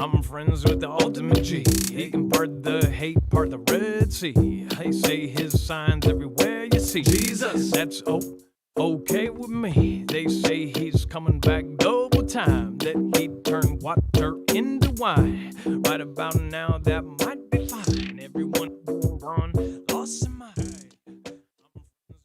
I'm friends with the ultimate G. He can part the hate, part the Red Sea. They say his signs everywhere you see. Jesus, that's okay with me. They say he's coming back double time. That he'd turn water into wine. Right about now, that might be fine. Everyone on lost their mind.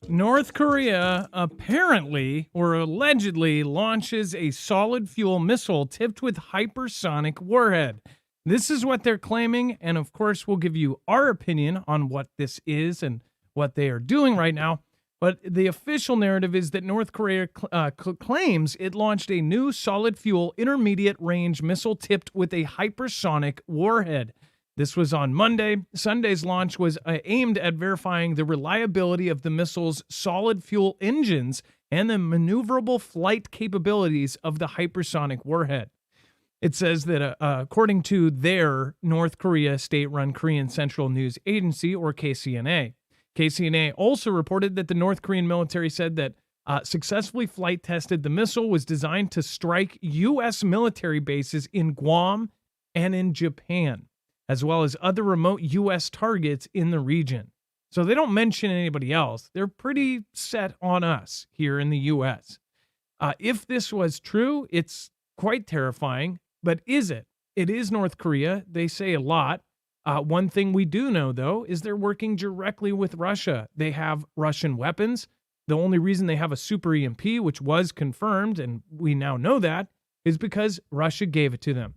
North Korea apparently or allegedly launches a solid fuel missile tipped with hypersonic warhead. This is what they're claiming, and of course we'll give you our opinion on what this is and what they are doing right now. But the official narrative is that North Korea claims it launched a new solid fuel intermediate range missile tipped with a hypersonic warhead. This was on Monday. Sunday's launch was aimed at verifying the reliability of the missile's solid fuel engines and the maneuverable flight capabilities of the hypersonic warhead. It says that according to their North Korea state-run Korean Central News Agency, or KCNA, KCNA also reported that the North Korean military said that successfully flight tested the missile was designed to strike U.S. military bases in Guam and in Japan, as well as other remote U.S. targets in the region. So they don't mention anybody else. They're pretty set on us here in the U.S. If this was true, it's quite terrifying. But is it? It is North Korea. They say a lot. One thing we do know, though, is they're working directly with Russia. They have Russian weapons. The only reason they have a super EMP, which was confirmed, and we now know that, is because Russia gave it to them.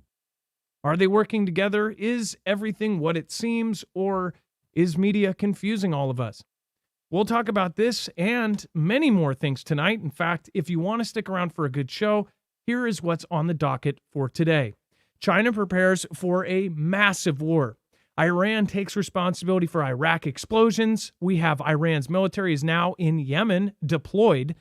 Are they working together? Is everything what it seems, or is media confusing all of us? We'll talk about this and many more things tonight. In fact, if you want to stick around for a good show, here is what's on the docket for today. China prepares for a massive war. Iran takes responsibility for Iraq explosions. We have Iran's military is now in Yemen deployed.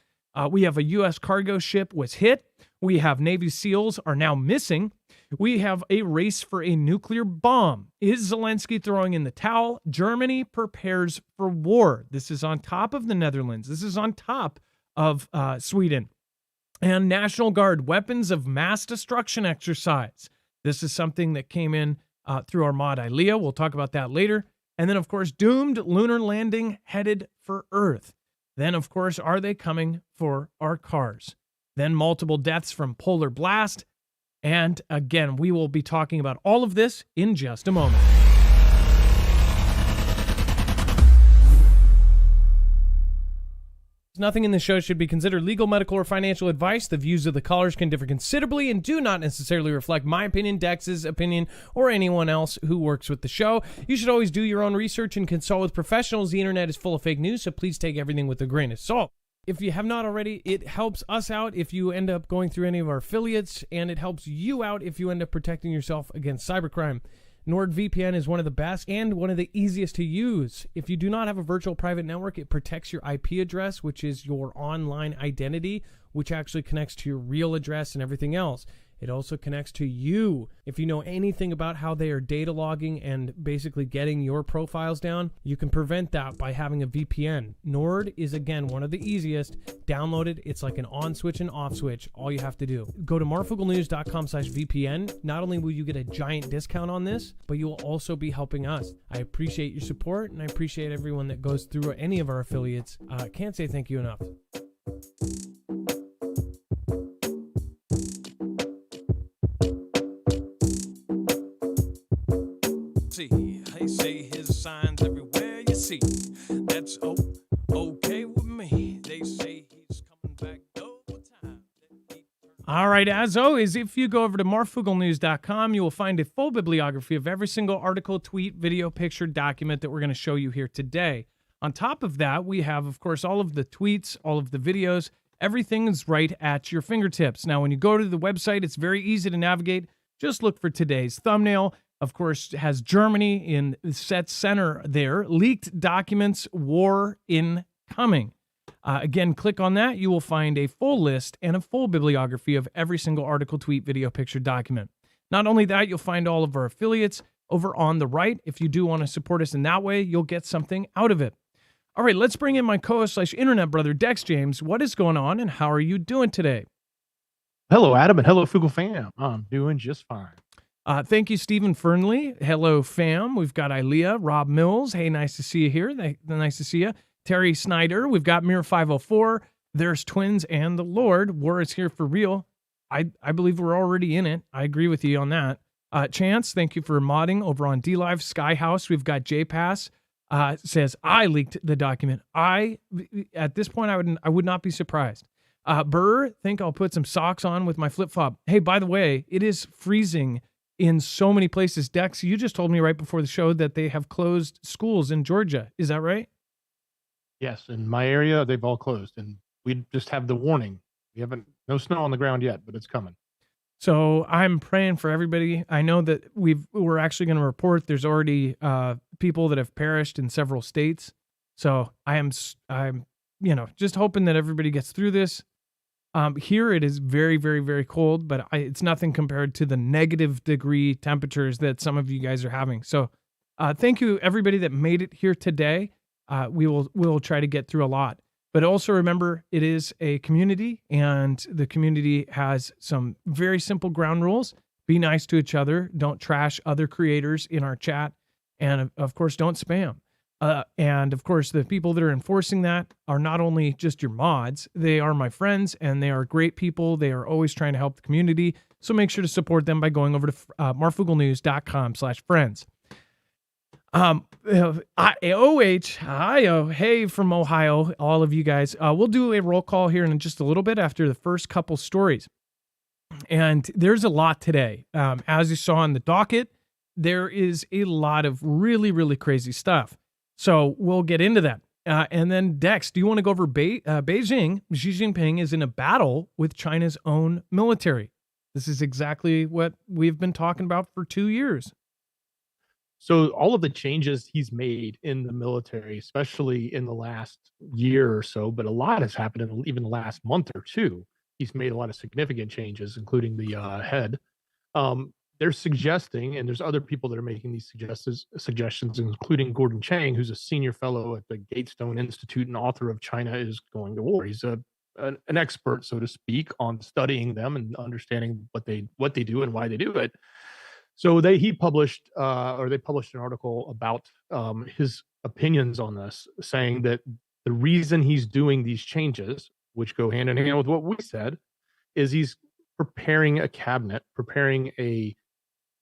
We have a U.S. cargo ship was hit. We have Navy SEALs are now missing. We have a race for a nuclear bomb. Is Zelensky throwing in the towel? Germany prepares for war. This is on top of the Netherlands. This is on top of Sweden. And National Guard weapons of mass destruction exercise. This is something that came in through our mod ILEA. We'll talk about that later. And then, of course, doomed lunar landing headed for Earth. Then, of course, are they coming for our cars? Then multiple deaths from polar blast. And again, we will be talking about all of this in just a moment. Nothing in the show should be considered legal, medical, or financial advice. The views of the callers can differ considerably and do not necessarily reflect my opinion, Dex's opinion, or anyone else who works with the show. You should always do your own research and consult with professionals. The internet is full of fake news, so please take everything with a grain of salt. If you have not already, it helps us out if you end up going through any of our affiliates, and it helps you out if you end up protecting yourself against cybercrime. NordVPN is one of the best and one of the easiest to use. If you do not have a virtual private network, it protects your IP address, which is your online identity, which actually connects to your real address and everything else. It also connects to you. If you know anything about how they are data logging and basically getting your profiles down, you can prevent that by having a VPN. Nord is, again, one of the easiest. Download it. It's like an on switch and off switch. All you have to do. Go to marfooglenews.com/VPN. Not only will you get a giant discount on this, but you will also be helping us. I appreciate your support, and I appreciate everyone that goes through any of our affiliates. Can't say thank you enough. They say his signs everywhere you see. That's okay with me. They say he's coming back double time. All right, as always, if you go over to marfooglenews.com, you will find a full bibliography of every single article, tweet, video, picture, document that we're going to show you here today. On top of that, we have, of course, all of the tweets, all of the videos. Everything is right at your fingertips. Now, when you go to the website, it's very easy to navigate. Just look for today's thumbnail. Of course, has Germany in set center there. Leaked documents, war incoming. Again, click on that. You will find a full list and a full bibliography of every single article, tweet, video, picture, document. Not only that, you'll find all of our affiliates over on the right. If you do want to support us in that way, you'll get something out of it. All right, let's bring in my co-host/internet brother, Dex James. What is going on, and how are you doing today? Hello, Adam, and hello, Foogle fam. I'm doing just fine. Thank you, Stephen Fernley. Hello, fam. We've got Ilea, Rob Mills. Hey, nice to see you here. Nice to see you. Terry Snyder. We've got Mirror 504. There's Twins and the Lord. War is here for real. I believe we're already in it. I agree with you on that. Chance, thank you for modding over on DLive. Skyhouse, we've got JPass. Says, I leaked the document. At this point, I would not be surprised. Burr, think I'll put some socks on with my flip-flop. Hey, by the way, it is freezing in so many places. Dex, you just told me right before the show that they have closed schools in Georgia. Is that right? Yes, in my area, they've all closed, and we just have the warning. We haven't, no snow on the ground yet, but it's coming. So I'm praying for everybody. I know that we're actually going to report there's already people that have perished in several states. So I'm just hoping that everybody gets through this. Here it is very, very, very cold, but it's nothing compared to the negative degree temperatures that some of you guys are having. So thank you everybody that made it here today. We'll try to get through a lot. But also remember, it is a community, and the community has some very simple ground rules. Be nice to each other. Don't trash other creators in our chat. And of course, don't spam. And of course, the people that are enforcing that are not only just your mods, they are my friends, and they are great people. They are always trying to help the community. So make sure to support them by going over to marfooglenews.com/friends. Hey from Ohio, all of you guys. We'll do a roll call here in just a little bit after the first couple stories. And there's a lot today. As you saw on the docket, there is a lot of really, really crazy stuff. So we'll get into that. And then Dex, do you want to go over Beijing? Xi Jinping is in a battle with China's own military. This is exactly what we've been talking about for 2 years. So all of the changes he's made in the military, especially in the last year or so, but a lot has happened in even the last month or two. He's made a lot of significant changes, including the head. They're suggesting, and there's other people that are making these suggestions, including Gordon Chang, who's a senior fellow at the Gatestone Institute and author of China is Going to War. He's an expert, so to speak, on studying them and understanding what they do and why they do it. So they published an article about his opinions on this, saying that the reason he's doing these changes, which go hand in hand with what we said, is he's preparing a cabinet, preparing a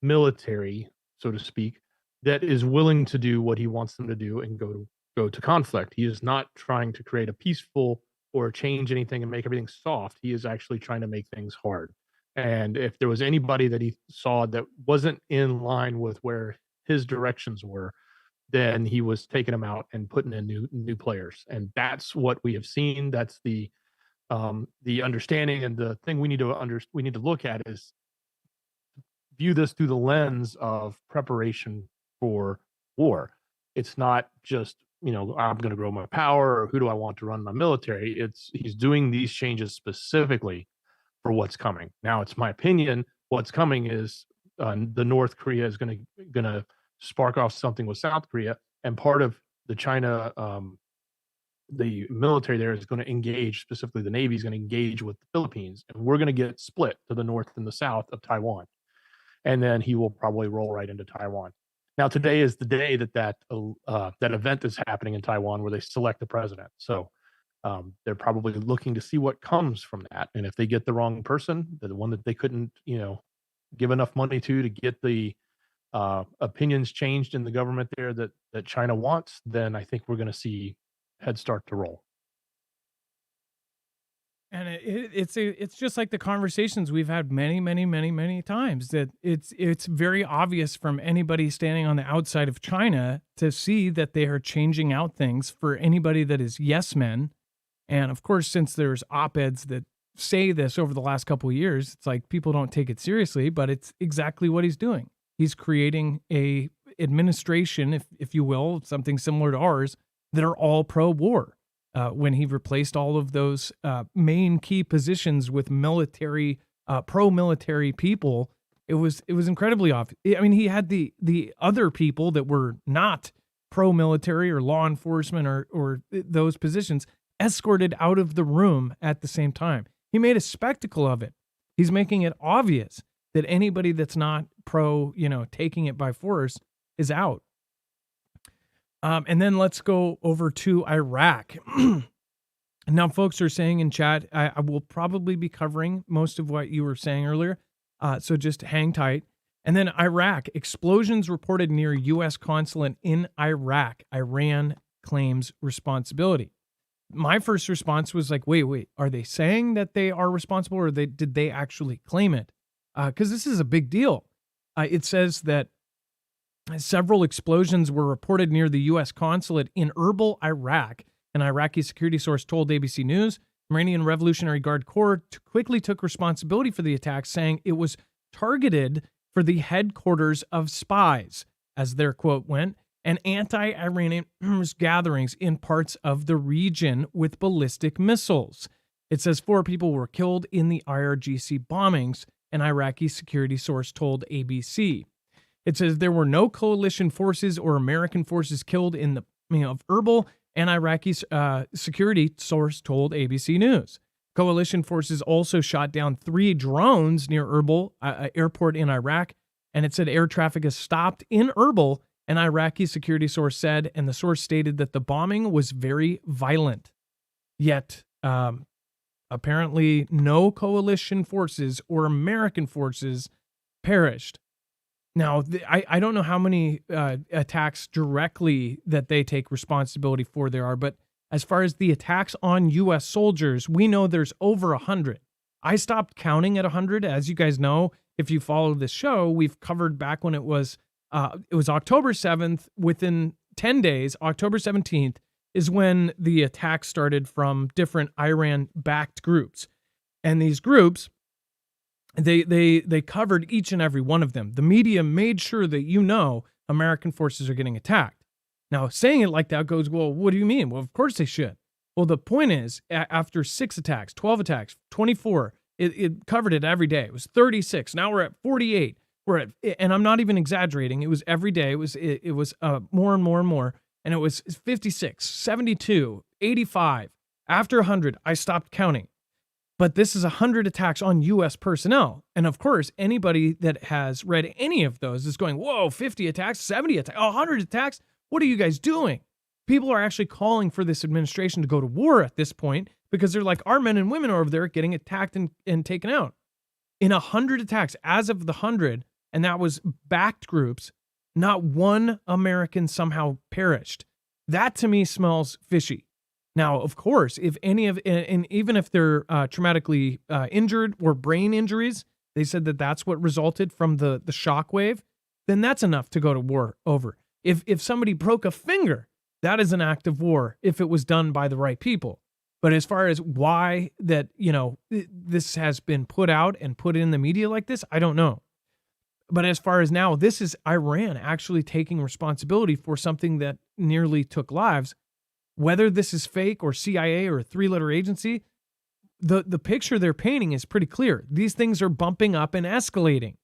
military, so to speak, that is willing to do what he wants them to do and go to conflict. He is not trying to create a peaceful or change anything and make everything soft. He is actually trying to make things hard. And if there was anybody that he saw that wasn't in line with where his directions were, then he was taking them out and putting in new players. And that's what we have seen. That's the understanding, and the thing we need to look at is view this through the lens of preparation for war. It's not just, I'm going to grow my power, or who do I want to run my military. He's doing these changes specifically for what's coming. Now, it's my opinion, what's coming is the North Korea is going to spark off something with South Korea, and part of the China, the military there is going to engage, specifically the Navy is going to engage with the Philippines, and we're going to get split to the north and the south of Taiwan, and then he will probably roll right into Taiwan. Now, today is the day that event is happening in Taiwan, where they select the president. So they're probably looking to see what comes from that. And if they get the wrong person, the one that they couldn't, give enough money to get the opinions changed in the government there that China wants, then I think we're going to see heads start to roll. And it's just like the conversations we've had many, many, many, many times, that it's very obvious from anybody standing on the outside of China to see that they are changing out things for anybody that is yes men. And of course, since there's op-eds that say this over the last couple of years, it's like people don't take it seriously, but it's exactly what he's doing. He's creating a administration, if you will, something similar to ours, that are all pro-war. When he replaced all of those main key positions with military, pro-military people, it was incredibly obvious. I mean, he had the other people that were not pro-military or law enforcement or those positions escorted out of the room at the same time. He made a spectacle of it. He's making it obvious that anybody that's not pro, taking it by force is out. And then let's go over to Iraq. Now, folks are saying in chat, I will probably be covering most of what you were saying earlier. So just hang tight. And then Iraq, explosions reported near U.S. consulate in Iraq. Iran claims responsibility. My first response was like, wait, are they saying that they are responsible, or did they actually claim it? Because this is a big deal. It says that several explosions were reported near the U.S. consulate in Erbil, Iraq. An Iraqi security source told ABC News. Iranian Revolutionary Guard Corps quickly took responsibility for the attack, saying it was targeted for the headquarters of spies, as their quote went, and anti-Iranian gatherings in parts of the region with ballistic missiles. It says 4 people were killed in the IRGC bombings, an Iraqi security source told ABC. It says there were no coalition forces or American forces killed in the of Erbil, an Iraqi security source told ABC News. Coalition forces also shot down 3 drones near Erbil airport in Iraq, and it said air traffic has stopped in Erbil, an Iraqi security source said, and the source stated that the bombing was very violent. Yet, apparently no coalition forces or American forces perished. Now, I don't know how many attacks directly that they take responsibility for there are, but as far as the attacks on U.S. soldiers, we know there's over 100. I stopped counting at 100. As you guys know, if you follow this show, we've covered back when it was October 7th. Within 10 days, October 17th, is when the attack started from different Iran-backed groups. And these groups, they covered each and every one of them. The media made sure that American forces are getting attacked. Now, saying it like that goes, well, what do you mean? Well, of course they should. Well, the point is, after 6 attacks, 12 attacks, 24, it covered it every day. It was 36. Now we're at 48. And I'm not even exaggerating. It was every day. It was more and more and more. And it was 56, 72, 85. After 100, I stopped counting. But this is 100 attacks on U.S. personnel. And of course, anybody that has read any of those is going, whoa, 50 attacks, 70 attacks, 100 attacks. What are you guys doing? People are actually calling for this administration to go to war at this point because they're like, our men and women are over there getting attacked and taken out. In 100 attacks, as of the 100, and that was backed groups, not one American somehow perished. That to me smells fishy. Now, of course, if any of, and even if they're traumatically injured or brain injuries, they said that that's what resulted from the shock wave, then that's enough to go to war over. If somebody broke a finger, that is an act of war if it was done by the right people. But as far as why that, this has been put out and put in the media like this, I don't know. But as far as now, this is Iran actually taking responsibility for something that nearly took lives. Whether this is fake or CIA or a 3-letter agency, the picture they're painting is pretty clear. These things are bumping up and escalating.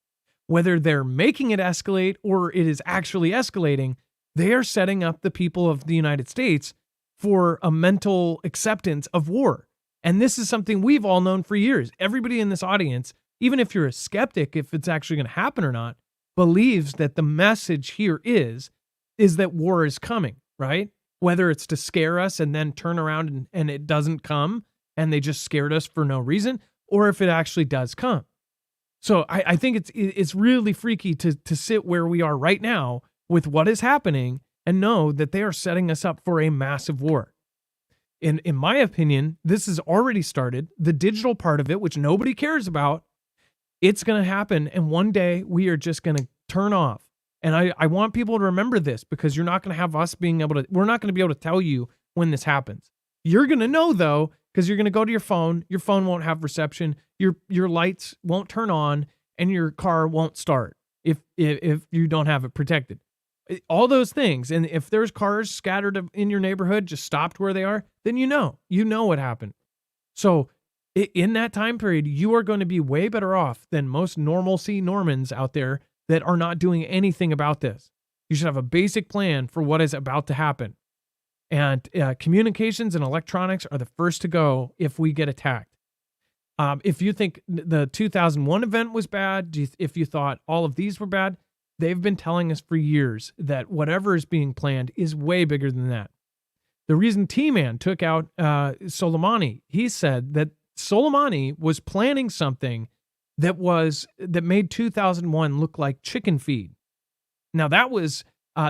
Whether they're making it escalate or it is actually escalating, they are setting up the people of the United States for a mental acceptance of war. And this is something we've all known for years. Everybody in this audience, even if you're a skeptic, if it's actually going to happen or not, believes that the message here is that war is coming, right? Whether it's to scare us and then turn around and it doesn't come and they just scared us for no reason, or if it actually does come. So I think it's really freaky to sit where we are right now with what is happening and know that they are setting us up for a massive war. In my opinion, this has already started. The digital part of it, which nobody cares about, it's going to happen. And one day we are just going to turn off. And I want people to remember this, because you're not going to have us being able to, we're not going to be able to tell you when this happens. You're going to know though, because you're going to go to your phone won't have reception, your lights won't turn on, and your car won't start if you don't have it protected. All those things. And if there's cars scattered in your neighborhood, just stopped where they are, then you know what happened. So in that time period, you are going to be way better off than most normalcy Normans out there that are not doing anything about this. You should have a basic plan for what is about to happen. And communications and electronics are the first to go if we get attacked. If you think the 2001 event was bad, if you thought all of these were bad, they've been telling us for years that whatever is being planned is way bigger than that. The reason T-Man took out Soleimani, he said that Soleimani was planning something that made 2001 look like chicken feed. Now that was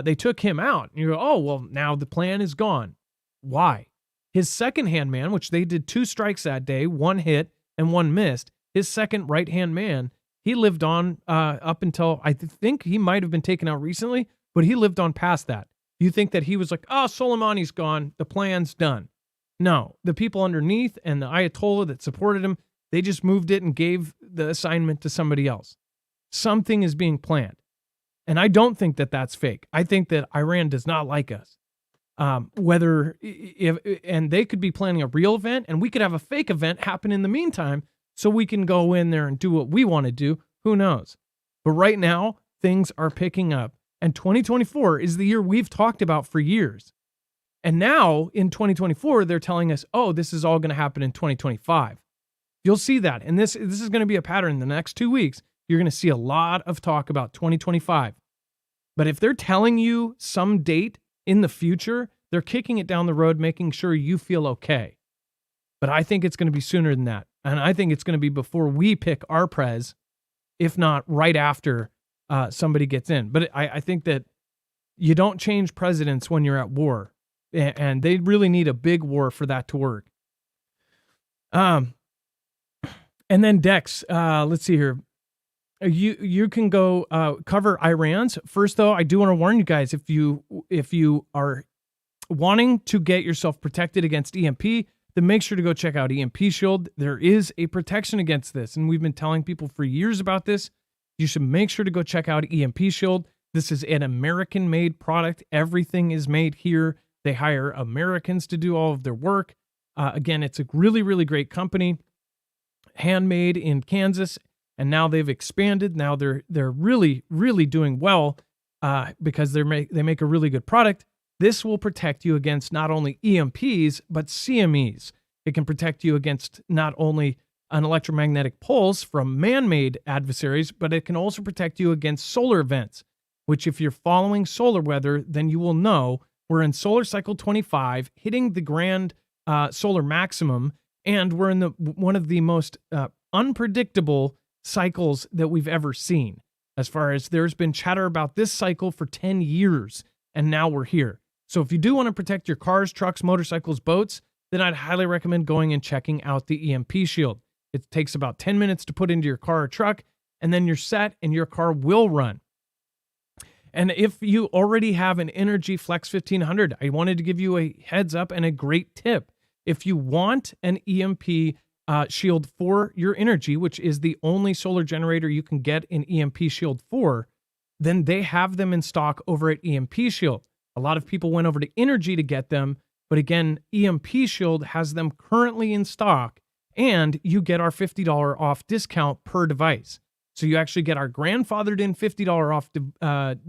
they took him out. And you go, oh well, now the plan is gone. Why? His second hand man, which they did 2 strikes that day, 1 hit and 1 missed. His second right hand man, he lived on up until I think he might have been taken out recently, but he lived on past that. You think that he was like, oh, Soleimani's gone, the plan's done. No, the people underneath and the Ayatollah that supported him, they just moved it and gave the assignment to somebody else. Something is being planned. And I don't think that that's fake. I think that Iran does not like us. And they could be planning a real event, and we could have a fake event happen in the meantime, so we can go in there and do what we want to do. Who knows? But right now, things are picking up, and 2024 is the year we've talked about for years. And now in 2024, they're telling us, oh, this is all going to happen in 2025. You'll see that, and this is going to be a pattern in the next 2 weeks. You're going to see a lot of talk about 2025. But if they're telling you some date in the future, they're kicking it down the road, making sure you feel okay. But I think it's going to be sooner than that. And I think it's going to be before we pick our prez, if not right after somebody gets in. But I think that you don't change presidents when you're at war. And they really need a big war for that to work. And then Dex, let's see here. You can go cover Iran's. First, though, I do want to warn you guys, if you are wanting to get yourself protected against EMP, then make sure to go check out EMP Shield. There is a protection against this, and we've been telling people for years about this. You should make sure to go check out EMP Shield. This is an American-made product. Everything is made here. They hire Americans to do all of their work. Again, it's a really, really great company, handmade in Kansas. And now they've expanded. Now they're really, really doing well because they make a really good product. This will protect you against not only EMPs, but CMEs. It can protect you against not only an electromagnetic pulse from man-made adversaries, but it can also protect you against solar events, which if you're following solar weather, then you will know we're in solar cycle 25, hitting the grand solar maximum, and we're in one of the most unpredictable cycles that we've ever seen. As far as there's been chatter about this cycle for 10 years, and now we're here. So if you do want to protect your cars, trucks, motorcycles, boats, then I'd highly recommend going and checking out the EMP Shield. It takes about 10 minutes to put into your car or truck, and then you're set and your car will run. And if you already have an Energy Flex 1500, I wanted to give you a heads up and a great tip. If you want an EMP Shield for your Energy, which is the only solar generator you can get an EMP Shield for, then they have them in stock over at EMP Shield. A lot of people went over to Energy to get them, but again, EMP Shield has them currently in stock, and you get our $50 off discount per device. So you actually get our grandfathered in $50 off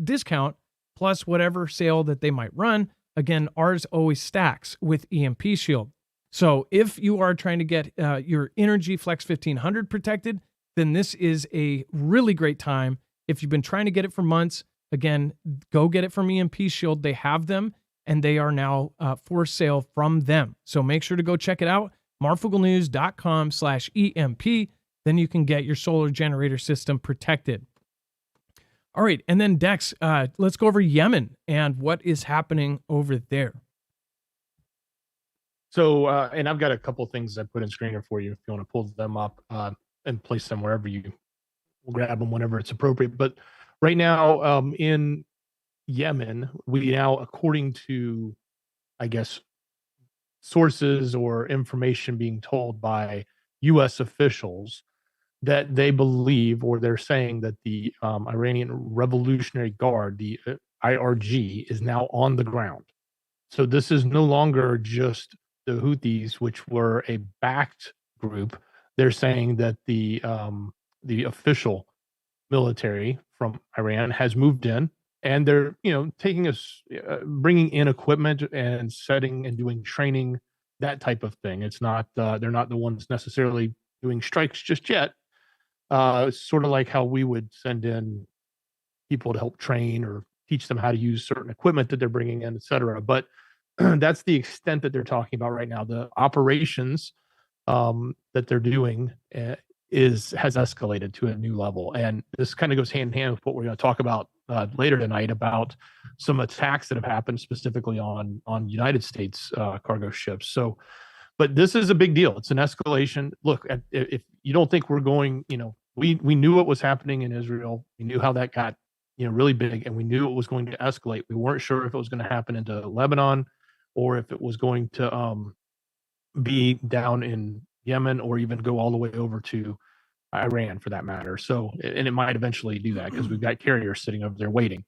discount plus whatever sale that they might run. Again, ours always stacks with EMP Shield. So if you are trying to get your Energy Flex 1500 protected, then this is a really great time. If you've been trying to get it for months, again, go get it from EMP Shield. They have them, and they are now for sale from them. So make sure to go check it out, marfooglenews.com/EMP. Then you can get your solar generator system protected. All right, and then Dex, let's go over Yemen and what is happening over there. So, and I've got a couple of things I put in screener for you if you want to pull them up and place them wherever you will grab them whenever it's appropriate. But right now in Yemen, we now, according to, I guess, sources or information being told by U.S. officials, that they believe, or they're saying that the Iranian Revolutionary Guard, the IRG, is now on the ground. So this is no longer just the Houthis, which were a backed group. They're saying that the official military from Iran has moved in, and they're taking us, bringing in equipment and setting and doing training, that type of thing. It's not they're not the ones necessarily doing strikes just yet. It's sort of like how we would send in people to help train or teach them how to use certain equipment that they're bringing in, et cetera. But that's the extent that they're talking about right now. The operations that they're doing has escalated to a new level, and this kind of goes hand in hand with what we're going to talk about later tonight about some attacks that have happened specifically on United States cargo ships. So, but this is a big deal. It's an escalation. Look, if you don't think we're going, we knew what was happening in Israel. We knew how that got really big, and we knew it was going to escalate. We weren't sure if it was going to happen into Lebanon or if it was going to be down in Yemen or even go all the way over to Iran for that matter. So, and it might eventually do that because we've got carriers sitting over there waiting.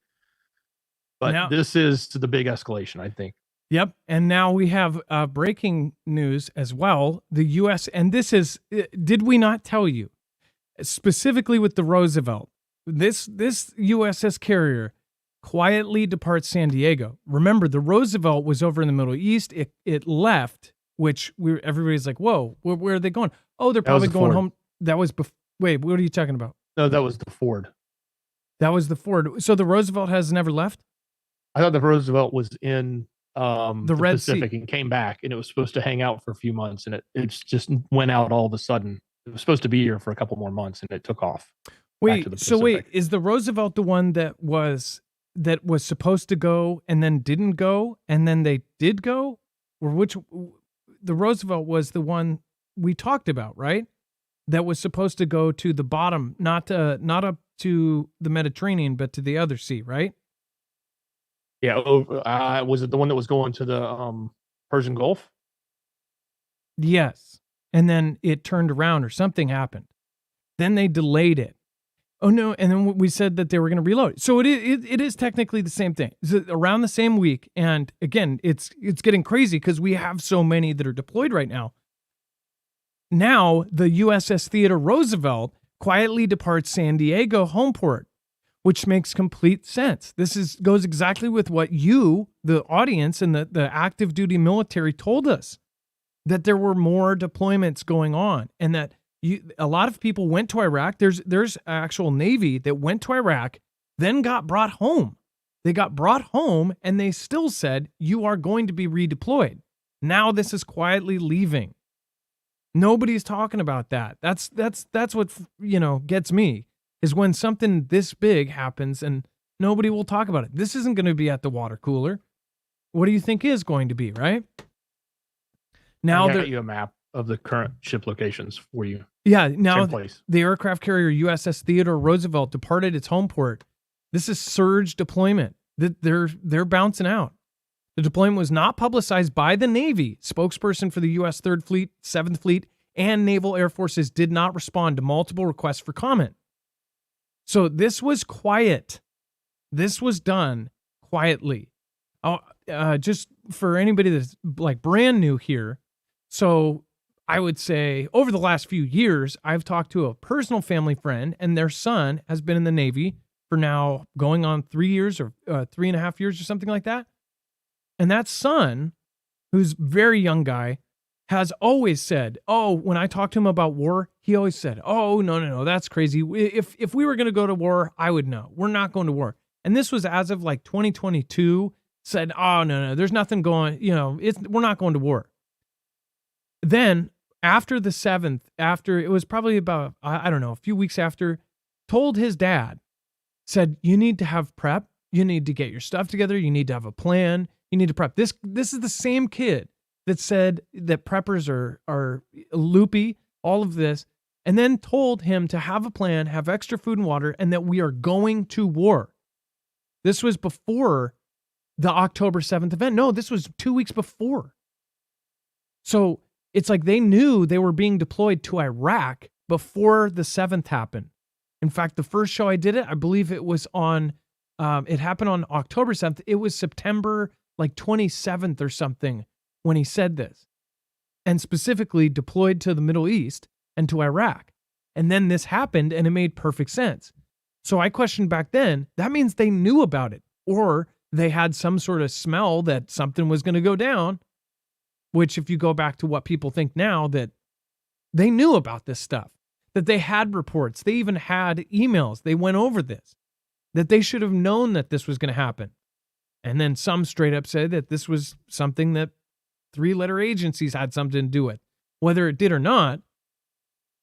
But this is the big escalation, I think. Yep. And now we have breaking news as well. The U.S., and this is, did we not tell you, specifically with the Roosevelt, this USS carrier quietly departs San Diego. Remember, the Roosevelt was over in the Middle East. It left, which everybody's like, whoa, where are they going? Oh, they're probably going home. That was wait, what are you talking about? No, that was the Ford. That was the Ford. So the Roosevelt has never left? I thought the Roosevelt was in the Red Pacific Sea. And came back, and it was supposed to hang out for a few months, and it just went out all of a sudden. It was supposed to be here for a couple more months, and it took off. Wait, is the Roosevelt the one that was supposed to go and then didn't go, and then they did go? Or which, the Roosevelt was the one we talked about, right? That was supposed to go to the bottom, not up to the Mediterranean, but to the other sea, right? Yeah. Was it the one that was going to the Persian Gulf? Yes. And then it turned around or something happened. Then they delayed it. Oh, no. And then we said that they were going to reload it. So it is technically the same thing. It's around the same week. And again, it's getting crazy because we have so many that are deployed right now. Now, the USS Theodore Roosevelt quietly departs San Diego homeport, which makes complete sense. This goes exactly with what you, the audience, and the active duty military told us, that there were more deployments going on, and that a lot of people went to Iraq. There's actual Navy that went to Iraq, then got brought home. They got brought home, and they still said, you are going to be redeployed. Now this is quietly leaving. Nobody's talking about that. That's what, gets me, is when something this big happens and nobody will talk about it. This isn't going to be at the water cooler. What do you think is going to be, right? Now I got you a map of the current ship locations for you. Yeah, now the aircraft carrier USS Theodore Roosevelt departed its home port. This is surge deployment. They're bouncing out. The deployment was not publicized by the Navy. Spokesperson for the U.S. 3rd Fleet, 7th Fleet, and Naval Air Forces did not respond to multiple requests for comment. So this was quiet. This was done quietly. Just for anybody that's like brand new here. So I would say over the last few years, I've talked to a personal family friend, and their son has been in the Navy for now going on 3 years or 3.5 years or something like that. And that son, who's a very young guy, has always said, when I talked to him about war, he always said, no, that's crazy. If we were going to go to war, I would know. We're not going to war. And this was as of like 2022, said, no, there's nothing going, we're not going to war. Then after the 7th, after it was probably about, I don't know, a few weeks after, told his dad, said, you need to have prep. You need to get your stuff together. You need to have a plan. You need to prep. This is the same kid that said that preppers are loopy, all of this, and then told him to have a plan, have extra food and water, and that we are going to war. This was before the October 7th event. No, this was 2 weeks before. So it's like they knew they were being deployed to Iraq before the 7th happened. In fact, the first show I did it, I believe it was on, it happened on October 7th. It was September like 27th or something when he said this, and specifically deployed to the Middle East and to Iraq. And then this happened, and it made perfect sense. So I questioned back then, that means they knew about it, or they had some sort of smell that something was going to go down, which if you go back to what people think now, that They knew about this stuff, that they had reports. They even had emails. They went over this, that they should have known that this was going to happen. And then some straight up said that this was something that 3-letter agencies had something to do with. Whether it did or not,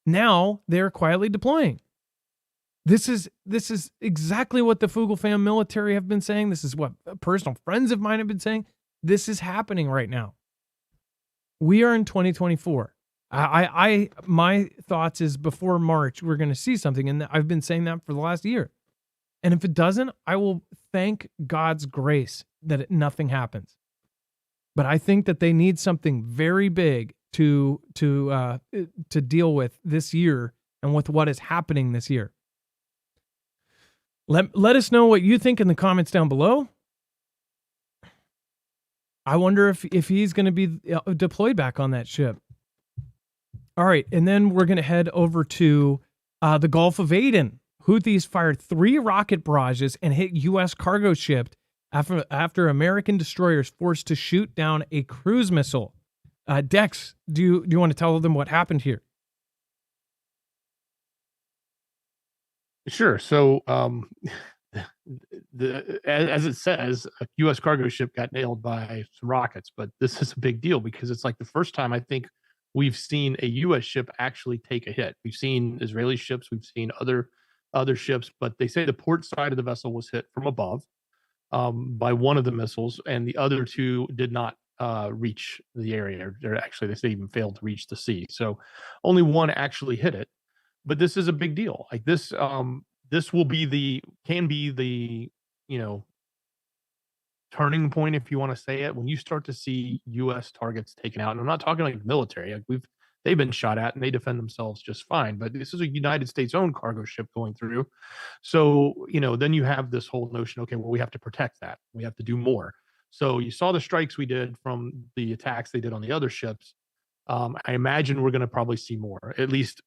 now they're quietly deploying. This is exactly what the Fugel fam military have been saying. This is what personal friends of mine have been saying. This is happening right now. We are in 2024. My thoughts is before March, we're going to see something. And I've been saying that for the last year. And if it doesn't, I will thank God's grace that nothing happens. But I think that they need something very big to deal with this year and with what is happening this year. Let us know what you think in the comments down below. I wonder if he's going to be deployed back on that ship. All right, and then we're going to head over to the Gulf of Aden. Houthis fired 3 rocket barrages and hit U.S. cargo ship after American destroyers forced to shoot down a cruise missile. Dex, do you want to tell them what happened here? Sure. So, as it says, a U.S. cargo ship got nailed by some rockets, but this is a big deal because it's like the first time I think we've seen a U.S. ship actually take a hit. We've seen Israeli ships, we've seen other ships, but they say the port side of the vessel was hit from above by one of the missiles, and the other 2 did not reach the area. They say even failed to reach the sea. So only one actually hit it. But this is a big deal. Like this will be can be the, turning point, if you want to say it, when you start to see U.S. targets taken out. And I'm not talking like the military. Like they've been shot at and they defend themselves just fine. But this is a United States owned cargo ship going through. So, then you have this whole notion, okay, well, we have to protect that. We have to do more. So you saw the strikes we did from the attacks they did on the other ships. I imagine we're going to probably see more. At least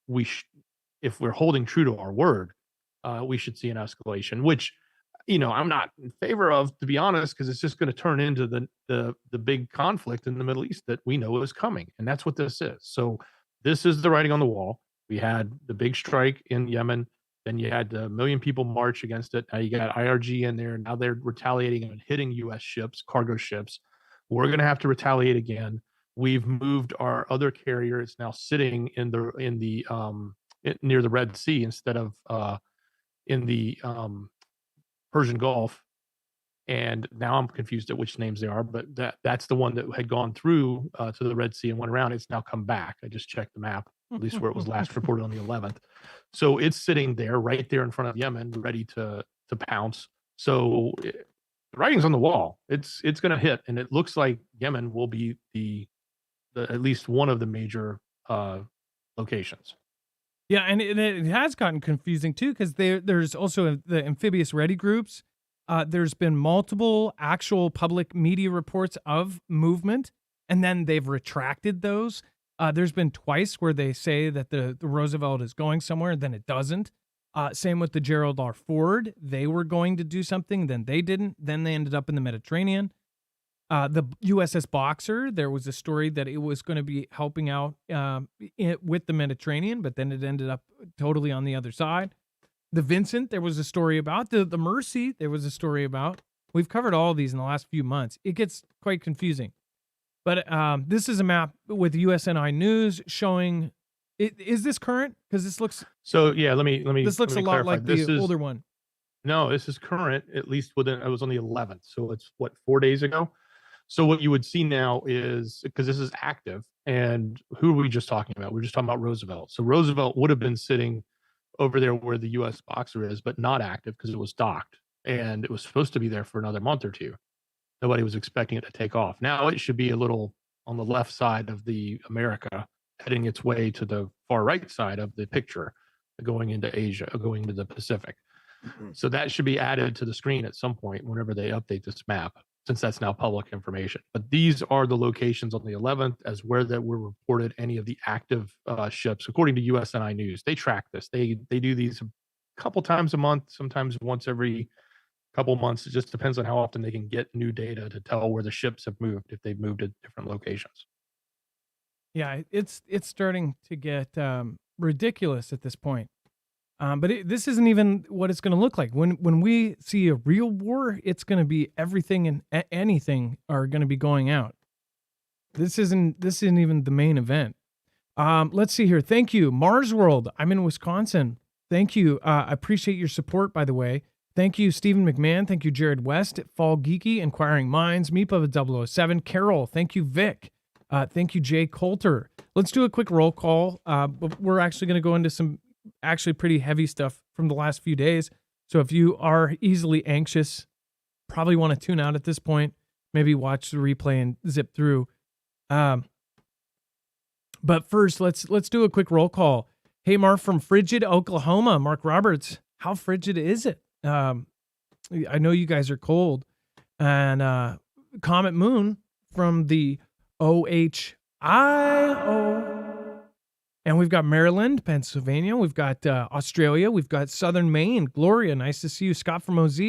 if we're holding true to our word, we should see an escalation, which, I'm not in favor of, to be honest, because it's just going to turn into the big conflict in the Middle East that we know is coming. And that's what this is. So this is the writing on the wall. We had the big strike in Yemen. Then you had a million people march against it. Now you got IRG in there. Now they're retaliating and hitting U.S. ships, cargo ships. We're going to have to retaliate again. We've moved our other carrier. It's now sitting near the Red Sea instead of in the Persian Gulf. And now I'm confused at which names they are, but that's the one that had gone through to the Red Sea and went around. It's now come back. I just checked the map, at least where it was last reported on the 11th. So it's sitting there, right there in front of Yemen, ready to pounce. So the writing's on the wall. It's going to hit, and it looks like Yemen will be the at least one of the major locations. Yeah, and it has gotten confusing too, because there's also the amphibious ready groups. There's been multiple actual public media reports of movement, and then they've retracted those. There's been twice where they say that the Roosevelt is going somewhere, and then it doesn't. Same with the Gerald R. Ford. They were going to do something, then they didn't. Then they ended up in the Mediterranean. The USS Boxer, there was a story that it was going to be helping out with the Mediterranean, but then it ended up totally on the other side. The Vincent, there was a story about. The Mercy, there was a story about. We've covered all of these in the last few months. It gets quite confusing. But this is a map with USNI News showing. Is this current? Because this looks. So yeah, let me. This looks a lot like the older one. No, this is current. At least it was on the 11th. So it's 4 days ago. So what you would see now is, because this is active, and who are we just talking about? We're just talking about Roosevelt. So Roosevelt would have been sitting over there where the U.S. Boxer is, but not active because it was docked, and it was supposed to be there for another month or two. Nobody was expecting it to take off. Now it should be a little on the left side of the America, heading its way to the far right side of the picture, going into Asia, going to the Pacific. So that should be added to the screen at some point whenever they update this map, since that's now public information. But these are the locations on the 11th as where that were reported any of the active ships, according to USNI News. They track this. They do these a couple times a month, sometimes once every couple months. It just depends on how often they can get new data to tell where the ships have moved, if they've moved to different locations. Yeah, it's starting to get ridiculous at this point. But this isn't even what it's going to look like when we see a real war. It's going to be everything and anything are going to be going out. This isn't even the main event. Let's see here. Thank you, Mars World. I'm in Wisconsin. Thank you. I appreciate your support, by the way. Thank you, Stephen McMahon. Thank you, Jared West, Fall Geeky, Inquiring Minds, Meepa of 007, Carol. Thank you, Vic. Thank you, Jay Coulter. Let's do a quick roll call. But we're actually going to go into some actually pretty heavy stuff from the last few days. So if you are easily anxious, probably want to tune out at this point, maybe watch the replay and zip through. But first, let's do a quick roll call. Hey, Mark from Frigid, Oklahoma. Mark Roberts, how frigid is it? I know you guys are cold. And Comet Moon from the OHIO. And we've got Maryland, Pennsylvania. We've got Australia. We've got Southern Maine. Gloria, nice to see you. Scott from OZ.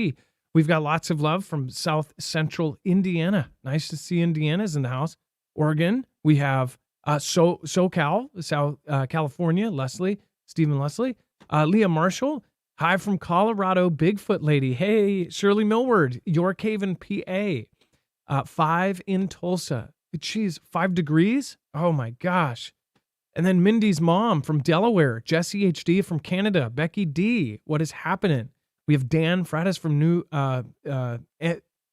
We've got lots of love from South Central Indiana. Nice to see Indiana's in the house. Oregon. We have SoCal, South California. Leslie, Stephen Leslie. Leah Marshall. Hi from Colorado, Bigfoot Lady. Hey, Shirley Millward, York Haven, PA. 5 in Tulsa. Geez, 5 degrees? Oh my gosh. And then Mindy's mom from Delaware, Jesse HD from Canada, Becky D. What is happening? We have Dan Fratis from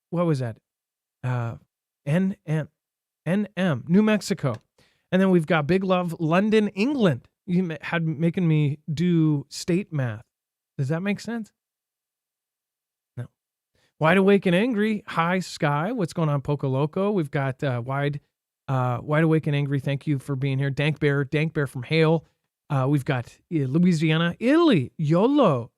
what was that? NM, New Mexico. And then we've got Big Love, London, England. You had making me do state math. Does that make sense? No. Wide Awake and Angry. Hi, Sky. What's going on, Poco Loco? We've got Wide Awake and Angry. Thank you for being here. Dank Bear from Hale. We've got Louisiana, Italy. YOLO.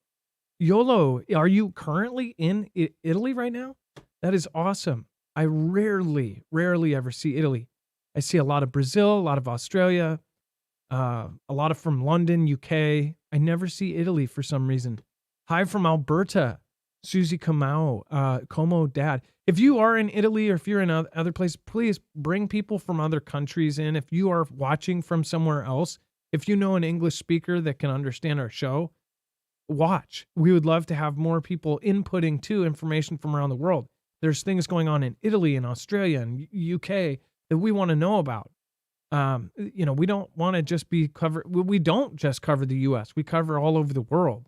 Are you currently in Italy right now? That is awesome. I rarely ever see Italy. I see a lot of Brazil, a lot of Australia, a lot of from London, UK. I never see Italy for some reason. Hi from Alberta, Susie Kamau, Como Dad. If you are in Italy or if you're in other places, please bring people from other countries in. If you are watching from somewhere else, if you know an English speaker that can understand our show, watch. We would love to have more people inputting to information from around the world. There's things going on in Italy and Australia and UK that we want to know about. We don't want to just be covered. We don't just cover the US. We cover all over the world.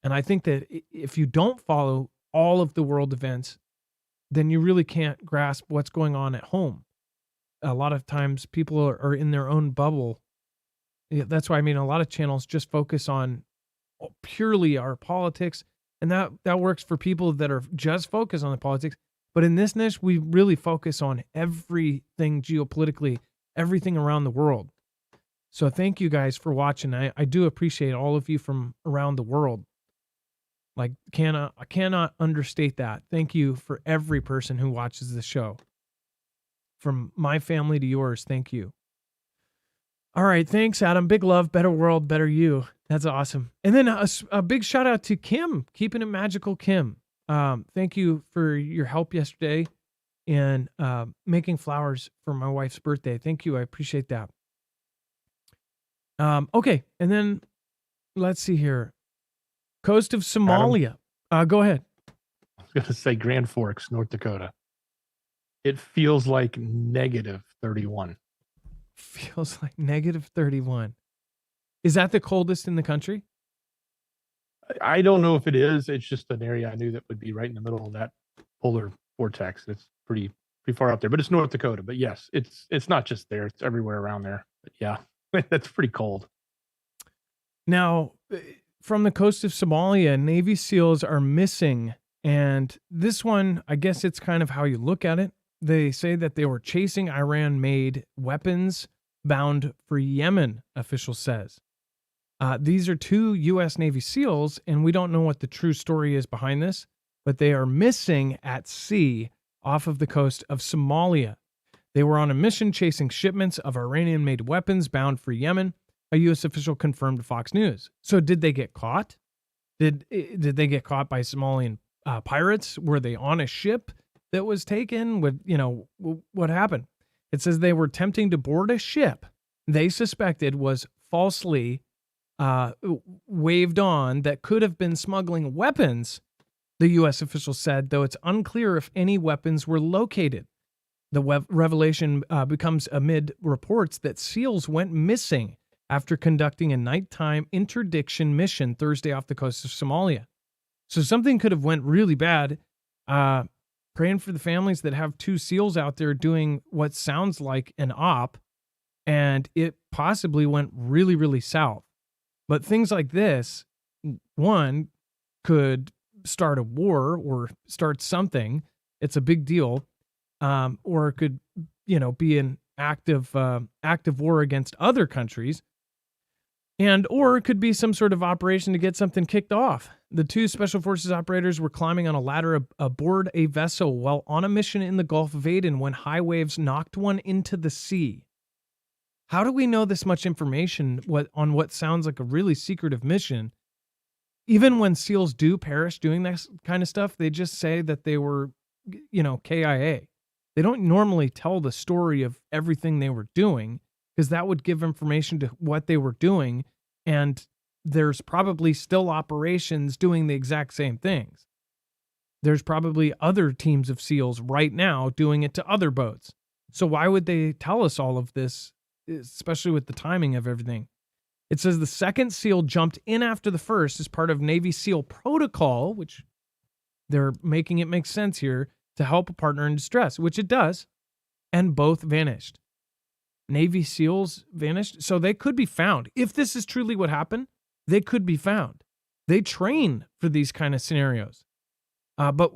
And I think that if you don't follow all of the world events, then you really can't grasp what's going on at home. A lot of times people are in their own bubble. That's why, a lot of channels just focus on purely our politics. And that works for people that are just focused on the politics. But in this niche, we really focus on everything geopolitically, everything around the world. So thank you guys for watching. I do appreciate all of you from around the world. I cannot understate that. Thank you for every person who watches the show. From my family to yours, thank you. All right, thanks, Adam. Big love, better world, better you. That's awesome. And then a big shout out to Kim, Keeping It Magical Kim. Thank you for your help yesterday in making flowers for my wife's birthday. Thank you. I appreciate that. Okay, and then let's see here. Coast of Somalia. Go ahead. I was going to say Grand Forks, North Dakota. It feels like negative 31. Feels like negative 31. Is that the coldest in the country? I don't know if it is. It's just an area I knew that would be right in the middle of that polar vortex. It's pretty far out there, but it's North Dakota. But yes, it's not just there. It's everywhere around there. But yeah, that's pretty cold. Now, from the coast of Somalia, Navy SEALs are missing. And this one, I guess it's kind of how you look at it. They say that they were chasing Iran-made weapons bound for Yemen, official says. These are 2 U.S. Navy SEALs, and we don't know what the true story is behind this, but they are missing at sea off of the coast of Somalia. They were on a mission chasing shipments of Iranian-made weapons bound for Yemen, a U.S. official confirmed to Fox News. So did they get caught? Did they get caught by Somalian pirates? Were they on a ship that was taken? What happened? It says they were attempting to board a ship they suspected was falsely waved on that could have been smuggling weapons, the U.S. official said, though it's unclear if any weapons were located. The revelation becomes amid reports that SEALs went missing after conducting a nighttime interdiction mission Thursday off the coast of Somalia. So something could have went really bad. Praying for the families that have 2 SEALs out there doing what sounds like an op, and it possibly went really, really south. But things like this, one, could start a war or start something. It's a big deal. Or it could, be an active war against other countries. Or it could be some sort of operation to get something kicked off. The 2 Special Forces operators were climbing on a ladder aboard a vessel while on a mission in the Gulf of Aden when high waves knocked one into the sea. How do we know this much information on what sounds like a really secretive mission? Even when SEALs do perish doing this kind of stuff, they just say that they were, KIA. They don't normally tell the story of everything they were doing because that would give information to what they were doing. And there's probably still operations doing the exact same things. There's probably other teams of SEALs right now doing it to other boats. So why would they tell us all of this, especially with the timing of everything? It says the second SEAL jumped in after the first as part of Navy SEAL protocol, which they're making it make sense here, to help a partner in distress, which it does, and both vanished. Navy SEALs vanished, so they could be found. If this is truly what happened, they could be found. They train for these kind of scenarios. But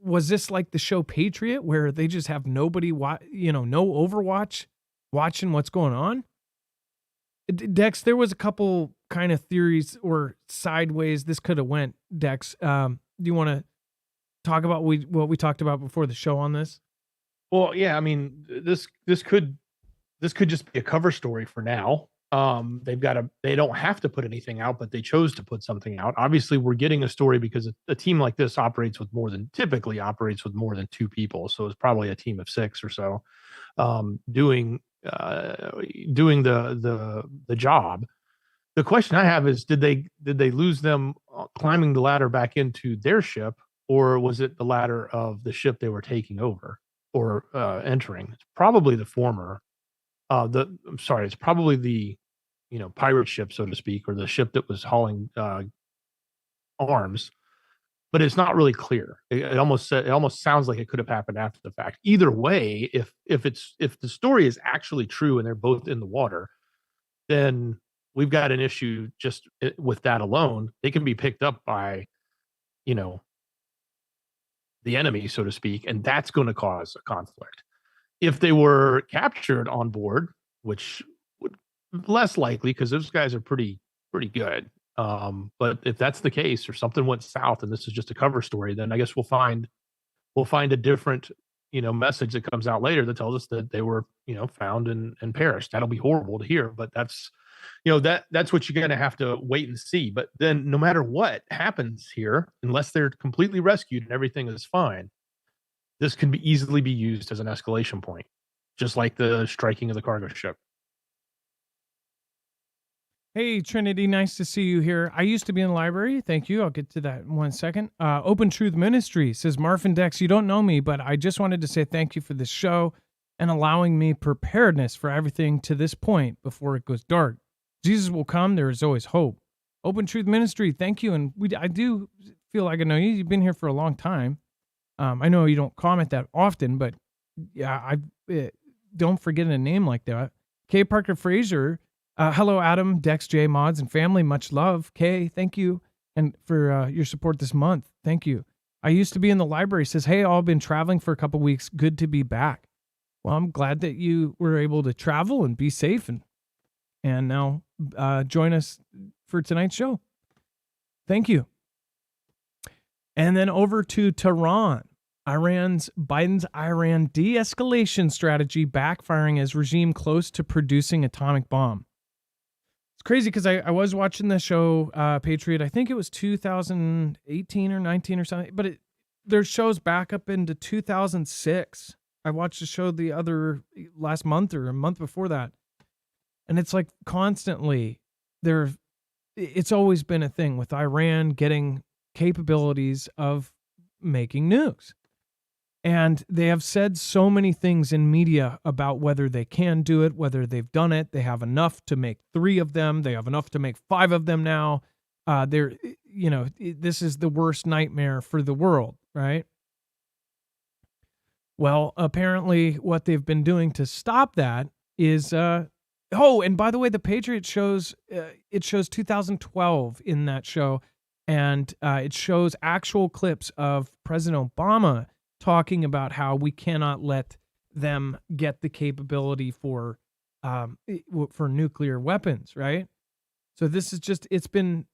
was this like the show Patriot, where they just have nobody, no Overwatch watching what's going on? Dex, there was a couple kind of theories or sideways this could have went. Dex, do you want to talk about what we talked about before the show on this? Well, yeah, I mean, this could just be a cover story for now. They don't have to put anything out, but they chose to put something out. Obviously, we're getting a story because a team like this typically operates with more than 2 people. So it's probably a team of 6 or so, doing the job. The question I have is, did they lose them climbing the ladder back into their ship, or was it the ladder of the ship they were taking over or entering? It's probably the former. It's probably the pirate ship, so to speak, or the ship that was hauling arms. But it's not really clear. It almost sounds like it could have happened after the fact. Either way, if the story is actually true and they're both in the water, then we've got an issue just with that alone. They can be picked up by, the enemy, so to speak, and that's going to cause a conflict. If they were captured on board, which would less likely because those guys are pretty good. But if that's the case, or something went south and this is just a cover story, then I guess we'll find a different message that comes out later that tells us that they were found and perished. That'll be horrible to hear, but that's that's what you're going to have to wait and see. But then no matter what happens here, unless they're completely rescued and everything is fine, this can easily be used as an escalation point, just like the striking of the cargo ship. Hey, Trinity, nice to see you here. I used to be in the library. Thank you. I'll get to that in 1 second. Open Truth Ministry says, Marf and Dex, you don't know me, but I just wanted to say thank you for this show and allowing me preparedness for everything to this point before it goes dark. Jesus will come. There is always hope. Open Truth Ministry, thank you. And I do feel like I know you. You've been here for a long time. I know you don't comment that often, but yeah, don't forget a name like that. K. Parker Fraser. Hello, Adam, Dex, J, Mods, and family. Much love. Kay, thank you. And for your support this month. Thank you. I used to be in the library. Says, hey, all been traveling for a couple weeks. Good to be back. Well, I'm glad that you were able to travel and be safe and now join us for tonight's show. Thank you. And then over to Tehran. Biden's Iran de-escalation strategy backfiring as regime close to producing atomic bomb. It's crazy because I was watching the show Patriot. I think it was 2018 or 19 or something, but their shows back up into 2006. I watched the show last month or a month before that. And it's like constantly there, it's always been a thing with Iran getting capabilities of making nukes. And they have said so many things in media about whether they can do it, whether they've done it. They have enough to make 3 of them. They have enough to make 5 of them now. This is the worst nightmare for the world, right? Well, apparently what they've been doing to stop that is, and by the way, the Patriot shows, it shows 2012 in that show, and it shows actual clips of President Obama talking about how we cannot let them get the capability for nuclear weapons, right? So this is just, it's been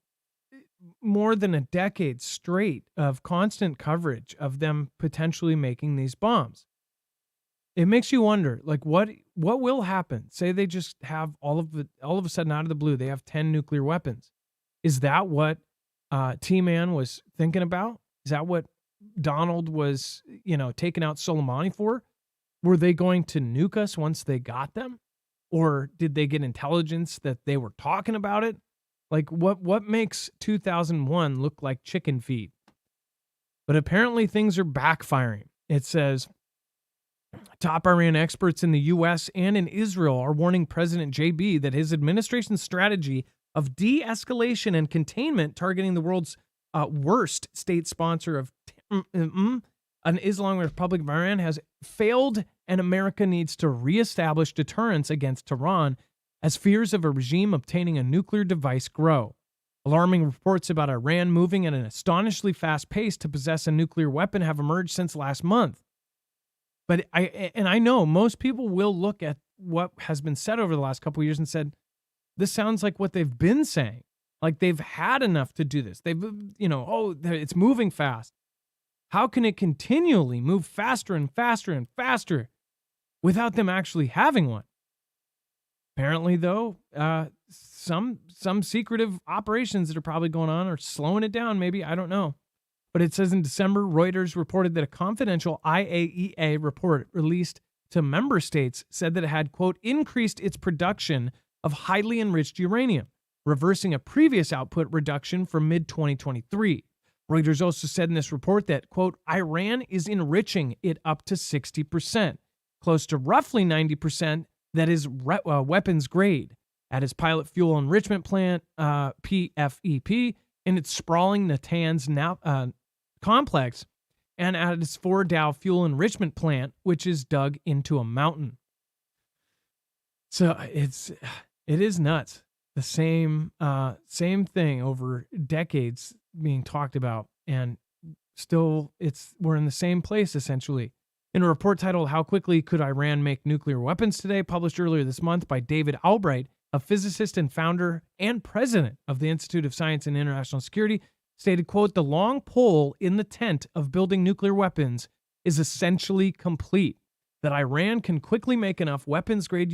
more than a decade straight of constant coverage of them potentially making these bombs. It makes you wonder, like, what will happen? Say they just have all of a sudden out of the blue, they have 10 nuclear weapons. Is that what T-Man was thinking about? Is that what Donald was, taking out Soleimani for? Were they going to nuke us once they got them? Or did they get intelligence that they were talking about it? Like, what makes 2001 look like chicken feed? But apparently things are backfiring. It says, top Iran experts in the U.S. and in Israel are warning President JB that his administration's strategy of de-escalation and containment targeting the world's worst state sponsor of an Islamic Republic of Iran has failed, and America needs to reestablish deterrence against Tehran as fears of a regime obtaining a nuclear device grow. Alarming reports about Iran moving at an astonishingly fast pace to possess a nuclear weapon have emerged since last month. But I know most people will look at what has been said over the last couple of years and said, this sounds like what they've been saying. Like they've had enough to do this. They've, it's moving fast. How can it continually move faster and faster and faster without them actually having one? Apparently, though, some secretive operations that are probably going on are slowing it down, maybe. I don't know. But it says in December, Reuters reported that a confidential IAEA report released to member states said that it had, quote, increased its production of highly enriched uranium, reversing a previous output reduction from mid-2023. Reuters also said in this report that, quote, Iran is enriching it up to 60%, close to roughly 90% that is weapons grade, at its pilot fuel enrichment plant, PFEP, in its sprawling Natanz complex, and at its Fordow fuel enrichment plant, which is dug into a mountain. So it is nuts. The same thing over decades being talked about, and still we're in the same place essentially. In a report titled "How Quickly Could Iran Make Nuclear Weapons Today," published earlier this month by David Albright, a physicist and founder and president of the Institute of Science and International Security, stated, quote, the long pole in the tent of building nuclear weapons is essentially complete, that Iran can quickly make enough weapons-grade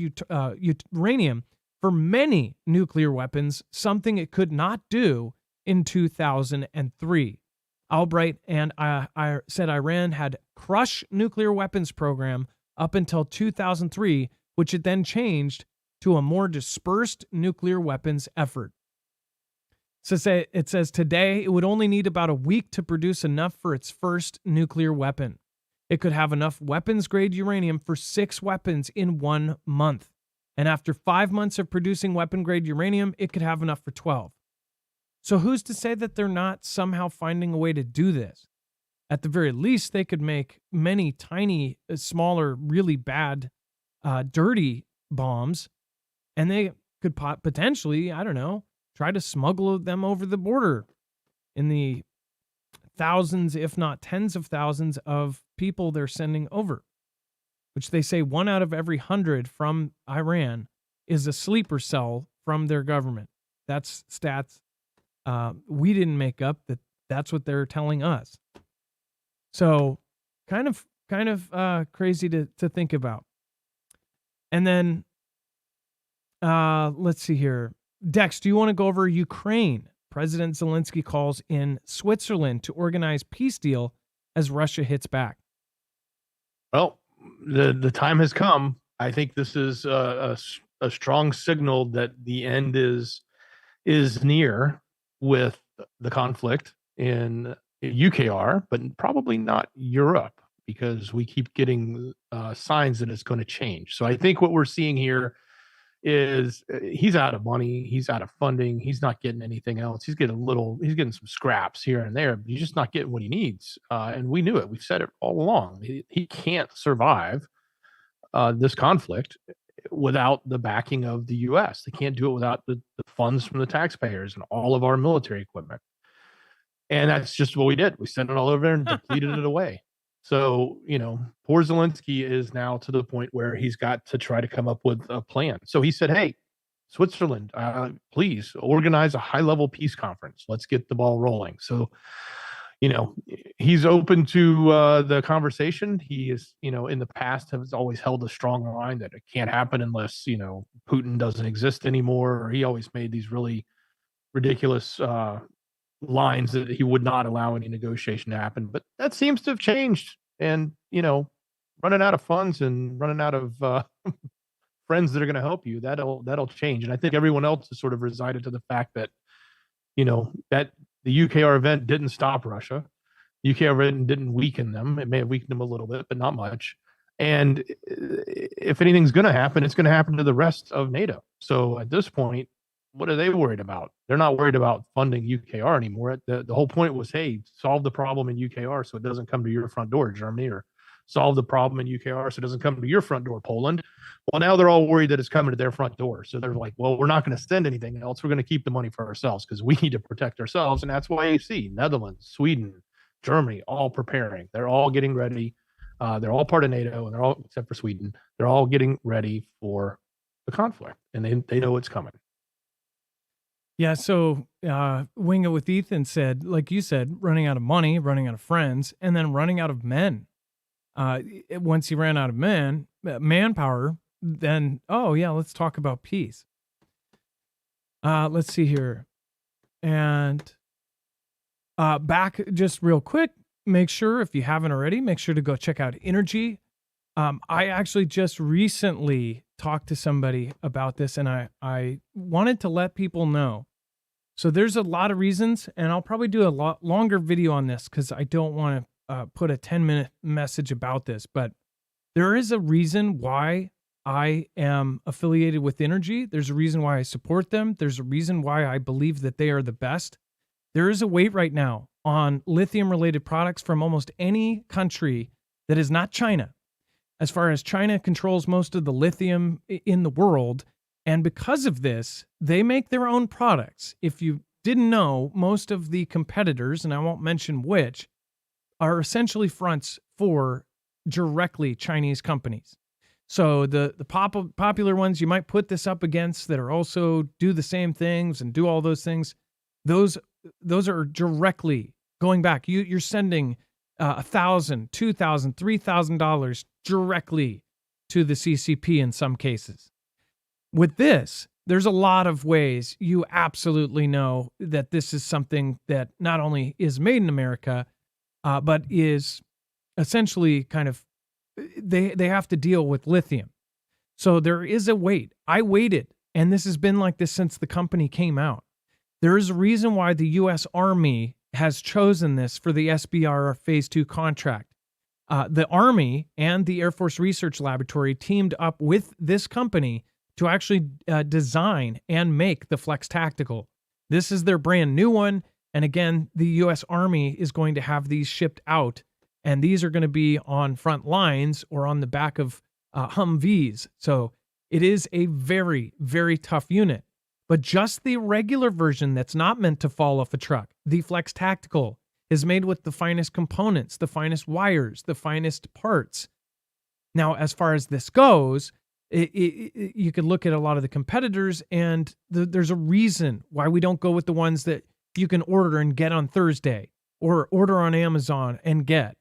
uranium for many nuclear weapons, something it could not do in 2003. Albright and I said Iran had crushed nuclear weapons program up until 2003, which it then changed to a more dispersed nuclear weapons effort. So it says today it would only need about a week to produce enough for its first nuclear weapon. It could have enough weapons-grade uranium for 6 weapons in 1 month. And after 5 months of producing weapon-grade uranium, it could have enough for 12. So who's to say that they're not somehow finding a way to do this? At the very least, they could make many tiny, smaller, really bad, dirty bombs, and they could potentially, I don't know, try to smuggle them over the border in the thousands, if not tens of thousands of people they're sending over, which they say 1 out of every 100 from Iran is a sleeper cell from their government. That's stats we didn't make up. That's what they're telling us. So kind of crazy to think about. And then let's see here. Dex, do you want to go over Ukraine? President Zelensky calls in Switzerland to organize peace deal as Russia hits back. Well, the time has come. I think this is a a strong signal that the end is near with the conflict in UKR, but probably not Europe, because we keep getting signs that it's going to change. So I think what we're seeing here is he's out of money, he's out of funding, he's not getting anything else. He's getting some scraps here and there, but he's just not getting what he needs. And we knew it. We've said it all along. He can't survive this conflict without the backing of the U.S. They can't do it without the funds from the taxpayers and all of our military equipment. And that's just what we did. We sent it all over there and depleted it away. So, poor Zelensky is now to the point where he's got to try to come up with a plan. So he said, hey, Switzerland, please organize a high-level peace conference. Let's get the ball rolling. So, he's open to the conversation. He is, in the past has always held a strong line that it can't happen unless, Putin doesn't exist anymore. Or he always made these really ridiculous lines that he would not allow any negotiation to happen. But that seems to have changed. And, running out of funds and running out of friends that are going to help you, that'll change. And I think everyone else has sort of resided to the fact that, that the UKR event didn't stop Russia. UKR event didn't weaken them. It may have weakened them a little bit, but not much. And if anything's going to happen, it's going to happen to the rest of NATO. So at this point, what are they worried about? They're not worried about funding UKR anymore. The whole point was, hey, solve the problem in UKR so it doesn't come to your front door, Germany, or solve the problem in UKR so it doesn't come to your front door, Poland. Well, now they're all worried that it's coming to their front door. So they're like, well, we're not going to send anything else. We're going to keep the money for ourselves because we need to protect ourselves. And that's why you see Netherlands, Sweden, Germany all preparing. They're all getting ready. They're all part of NATO, and they're all, except for Sweden, they're all getting ready for the conflict, and they know it's coming. Yeah, so Wing It with Ethan said, like you said, running out of money, running out of friends, and then running out of men. Once he ran out of manpower, then, oh, yeah, let's talk about peace. Let's see here. And back just real quick, make sure, if you haven't already, make sure to go check out Energy. I actually just recently talked to somebody about this, and I wanted to let people know. So there's a lot of reasons, and I'll probably do a lot longer video on this because I don't want to put a 10-minute message about this, but there is a reason why I am affiliated with Energy. There's a reason why I support them. There's a reason why I believe that they are the best. There is a wait right now on lithium-related products from almost any country that is not China. As far as China controls most of the lithium in the world, and because of this, they make their own products. If you didn't know, most of the competitors, and I won't mention which, are essentially fronts for directly Chinese companies. So the popular ones you might put this up against that are also do the same things and do all those things, those are directly going back. You're sending $1,000, $2,000, $3,000 directly to the CCP in some cases. With this, there's a lot of ways you absolutely know that this is something that not only is made in America, but is essentially kind of, they have to deal with lithium. So there is a wait. I waited, and this has been like this since the company came out. There is a reason why the U.S. Army has chosen this for the SBR Phase 2 contract. The Army and the Air Force Research Laboratory teamed up with this company to actually design and make the Flex Tactical. This is their brand new one. And again, the U.S. Army is going to have these shipped out, and these are going to be on front lines or on the back of Humvees. So it is a very, very tough unit. But just the regular version that's not meant to fall off a truck, the Flex Tactical, is made with the finest components, the finest wires, the finest parts. Now, as far as this goes, you could look at a lot of the competitors, and there's a reason why we don't go with the ones that you can order and get on Thursday or order on Amazon and get,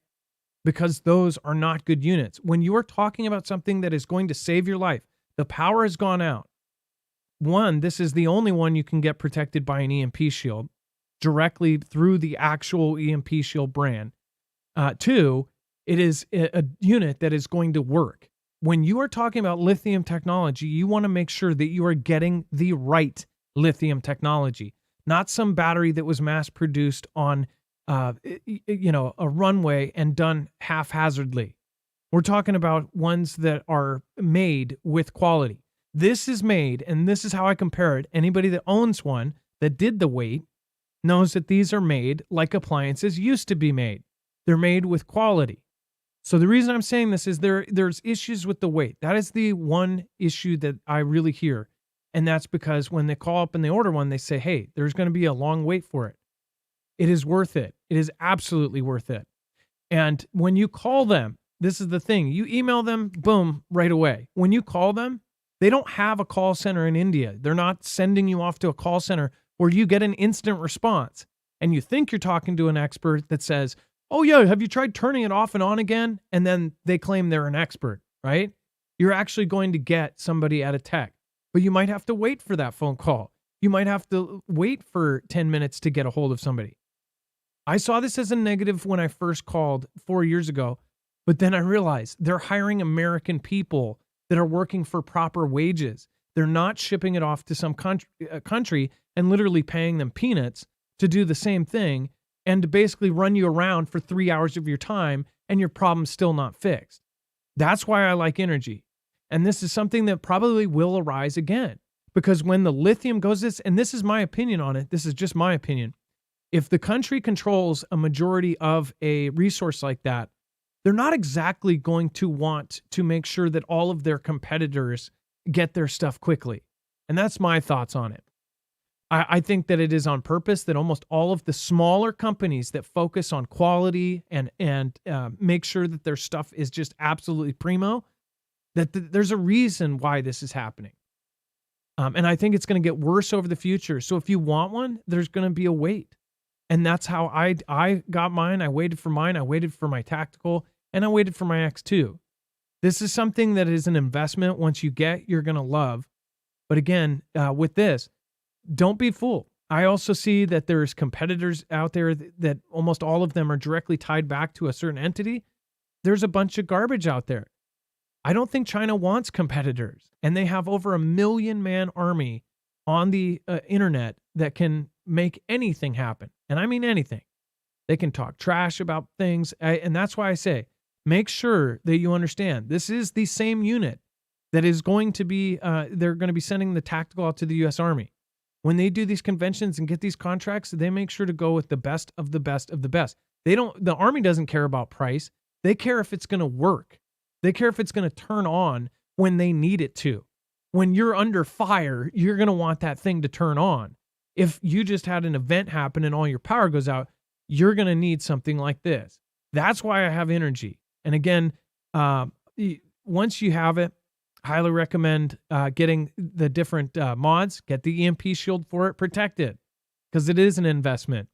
because those are not good units. When you are talking about something that is going to save your life, the power has gone out. One, this is the only one you can get protected by an EMP shield directly through the actual EMP shield brand. Two, it is a unit that is going to work. when you are talking about lithium technology, you want to make sure that you are getting the right lithium technology, not some battery that was mass produced on, a runway and done haphazardly. We're talking about ones that are made with quality. This is made, and this is how I compare it. Anybody that owns one that did the weight knows that these are made like appliances used to be made. They're made with quality. So the reason I'm saying this is there's issues with the weight. That is the one issue that I really hear. And that's because when they call up and they order one, they say, hey, there's going to be a long wait for it. It is worth it. It is absolutely worth it. And when you call them, this is the thing. You email them, boom, right away. When you call them, they don't have a call center in India. They're not sending you off to a call center where you get an instant response. And you think you're talking to an expert that says, oh yeah, have you tried turning it off and on again? And then they claim they're an expert, right? You're actually going to get somebody at a tech, but you might have to wait for that phone call. You might have to wait for 10 minutes to get a hold of somebody. I saw this as a negative when I first called 4 years ago, but then I realized they're hiring American people that are working for proper wages. They're not shipping it off to some country and literally paying them peanuts to do the same thing and to basically run you around for 3 hours of your time and your problem's still not fixed. That's why I like energy. And this is something that probably will arise again, because when the lithium goes this, and this is my opinion on it, this is just my opinion. If the country controls a majority of a resource like that, they're not exactly going to want to make sure that all of their competitors get their stuff quickly. And that's my thoughts on it. I think that it is on purpose that almost all of the smaller companies that focus on quality and make sure that their stuff is just absolutely primo, that there's a reason why this is happening. And I think it's going to get worse over the future. So if you want one, there's going to be a wait. And that's how I got mine. I waited for mine. I waited for my tactical, and I waited for my X2. This is something that is an investment. Once you get, you're going to love. But again, with this, don't be fooled. I also see that there's competitors out there that almost all of them are directly tied back to a certain entity. There's a bunch of garbage out there. I don't think China wants competitors, and they have over 1 million man army on the internet that can make anything happen. And I mean anything. They can talk trash about things. And that's why I say, make sure that you understand this is the same unit that is going to be, they're going to be sending the tactical out to the U.S. Army. When they do these conventions and get these contracts, they make sure to go with the best of the best of the best. The Army doesn't care about price. They care if it's going to work. They care if it's going to turn on when they need it to. When you're under fire, you're going to want that thing to turn on. If you just had an event happen and all your power goes out, you're going to need something like this. That's why I have energy. And again, once you have it, highly recommend getting the different mods. Get the EMP shield for it, protect it, because it is an investment.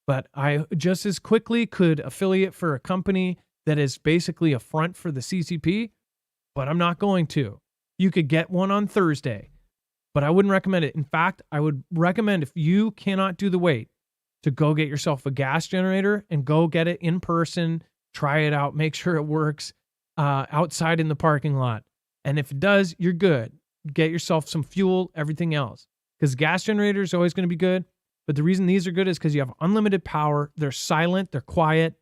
But I just as quickly could affiliate for a company that is basically a front for the CCP, but I'm not going to. You could get one on Thursday, but I wouldn't recommend it. In fact, I would recommend, if you cannot do the wait, to go get yourself a gas generator and go get it in person, try it out, make sure it works outside in the parking lot. And if it does, you're good. Get yourself some fuel, everything else. Because gas generators are always going to be good. But the reason these are good is because you have unlimited power. They're silent. They're quiet.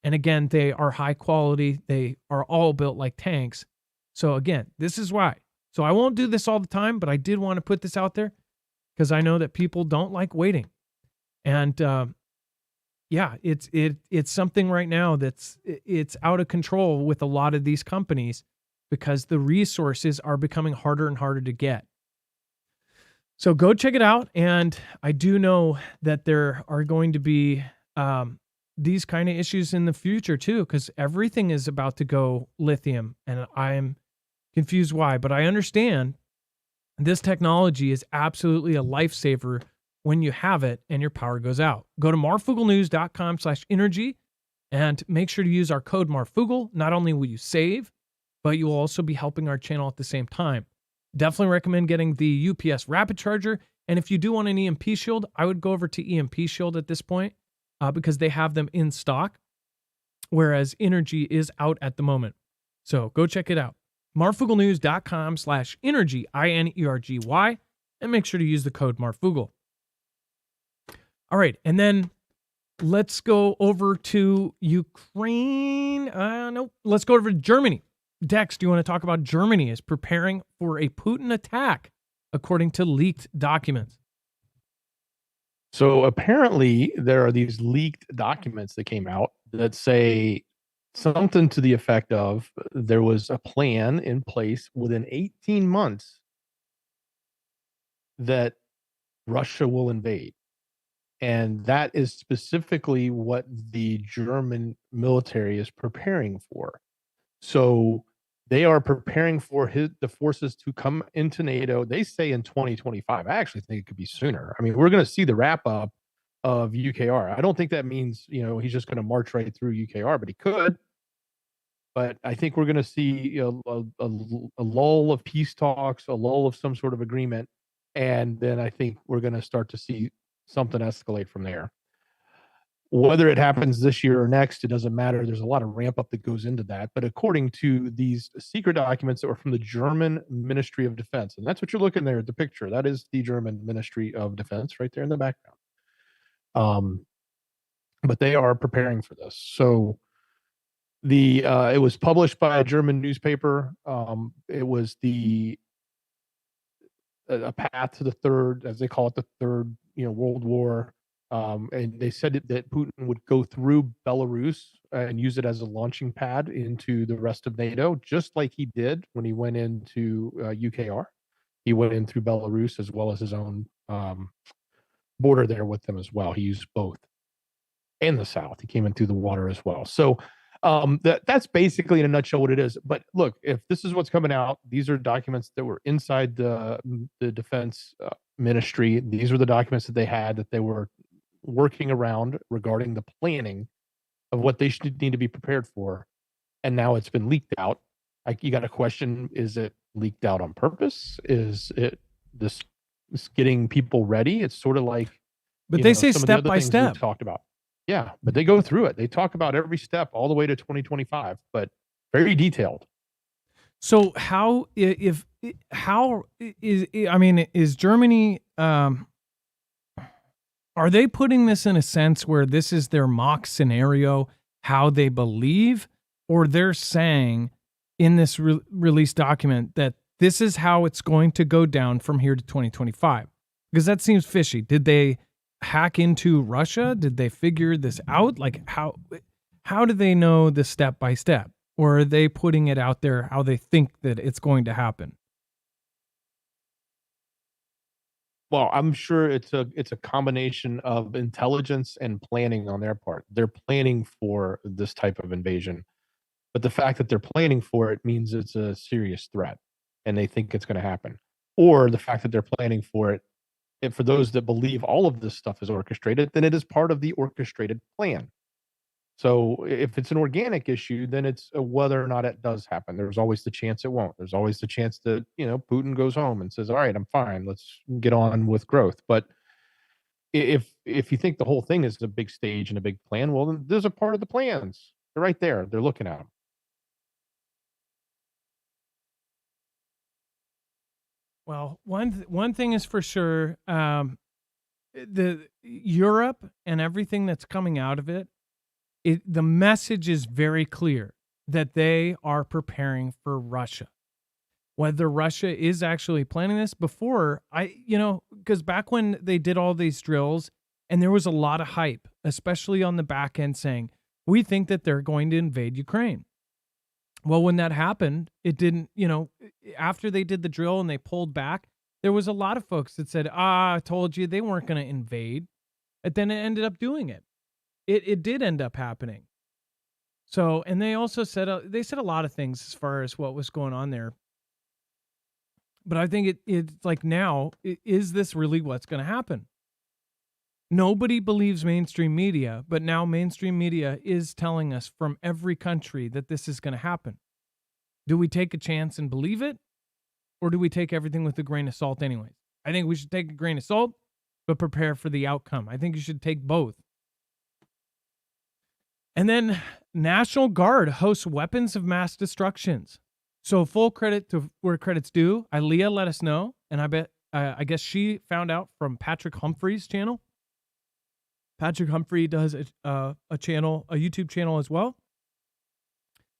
And again, they are high quality. They are all built like tanks. So again, this is why. So I won't do this all the time, but I did want to put this out there because I know that people don't like waiting. And it's something right now it's out of control with a lot of these companies, because the resources are becoming harder and harder to get. So go check it out. And I do know that there are going to be these kind of issues in the future too, because everything is about to go lithium, and I'm confused why, but I understand this technology is absolutely a lifesaver when you have it and your power goes out. Go to marfooglenews.com/energy and make sure to use our code Marfoogle. Not only will you save, but you will also be helping our channel at the same time. Definitely recommend getting the UPS rapid charger. And if you do want an EMP shield, I would go over to EMP shield at this point because they have them in stock, whereas energy is out at the moment. So go check it out. marfugglenews.com/energy, INERGY, and make sure to use the code Marfoogle. All right, and then let's go over to Ukraine. No, let's go over to Germany. Dex, do you want to talk about Germany is preparing for a Putin attack, according to leaked documents? So apparently there are these leaked documents that came out that say something to the effect of there was a plan in place within 18 months that Russia will invade. And that is specifically what the German military is preparing for. So they are preparing for the forces to come into NATO. They say in 2025. I actually think it could be sooner. I mean, we're going to see the wrap up of UKR. I don't think that means, he's just going to march right through UKR, but he could. But I think we're going to see a lull of peace talks, a lull of some sort of agreement. And then I think we're going to start to see something escalate from there. Whether it happens this year or next, it doesn't matter. There's a lot of ramp up that goes into that. But according to these secret documents that were from the German Ministry of Defense, and that's what you're looking there at the picture, that is the German Ministry of Defense right there in the background. But they are preparing for this. So it was published by a German newspaper. It was a path to the third, as they call it, the third, World War. And they said that Putin would go through Belarus and use it as a launching pad into the rest of NATO, just like he did when he went into UKR. He went in through Belarus as well as his own border there with them as well. He used both. And the south. He came in through the water as well. So that's basically in a nutshell what it is. But look, if this is what's coming out, these are documents that were inside the defense ministry. These were the documents that they had that they were working around regarding the planning of what they should need to be prepared for. And now it's been leaked out. You got a question, is it leaked out on purpose? Is it this getting people ready? It's sort of like, but they say step by step. Talked about. Yeah, but they go through it. They talk about every step all the way to 2025, but very detailed. So is Germany, are they putting this in a sense where this is their mock scenario, how they believe, or they're saying in this release document that this is how it's going to go down from here to 2025? Because that seems fishy. Did they hack into Russia? Did they figure this out? Like how do they know the step by step? Or are they putting it out there how they think that it's going to happen? Well, I'm sure it's a combination of intelligence and planning on their part. They're planning for this type of invasion. But the fact that they're planning for it means it's a serious threat and they think it's going to happen. Or the fact that they're planning for it, and for those that believe all of this stuff is orchestrated, then it is part of the orchestrated plan. So if it's an organic issue, then it's whether or not it does happen. There's always the chance it won't. There's always the chance that, Putin goes home and says, all right, I'm fine. Let's get on with growth. But if you think the whole thing is a big stage and a big plan, well, then there's a part of the plans. They're right there. They're looking at them. Well, one thing is for sure, the Europe and everything that's coming out of it, the message is very clear that they are preparing for Russia. Whether Russia is actually planning this before, because back when they did all these drills and there was a lot of hype, especially on the back end saying, we think that they're going to invade Ukraine. Well, when that happened, it didn't, after they did the drill and they pulled back, there was a lot of folks that said, I told you they weren't going to invade. And then it ended up doing it. It did end up happening. So, and they also said, they said a lot of things as far as what was going on there. But I think it's like now, is this really what's going to happen? Nobody believes mainstream media, but now mainstream media is telling us from every country that this is going to happen. Do we take a chance and believe it? Or do we take everything with a grain of salt anyways? I think we should take a grain of salt, but prepare for the outcome. I think you should take both. And then National Guard hosts weapons of mass destructions. So full credit to where credit's due. Leah let us know, and I guess she found out from Patrick Humphrey's channel. Patrick Humphrey does a YouTube channel as well.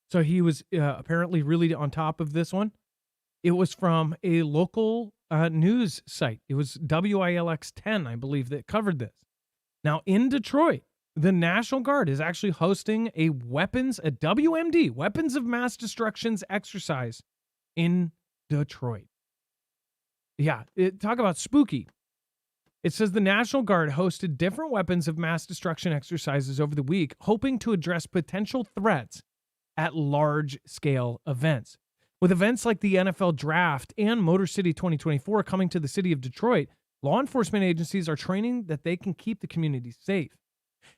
So he was apparently really on top of this one. It was from a local news site. It was WILX 10, I believe, that covered this. Now, in Detroit, the National Guard is actually hosting a WMD, Weapons of Mass Destructions exercise in Detroit. Yeah, talk about spooky. It says the National Guard hosted different weapons of mass destruction exercises over the week, hoping to address potential threats at large-scale events. With events like the NFL Draft and Motor City 2024 coming to the city of Detroit, law enforcement agencies are training that they can keep the community safe.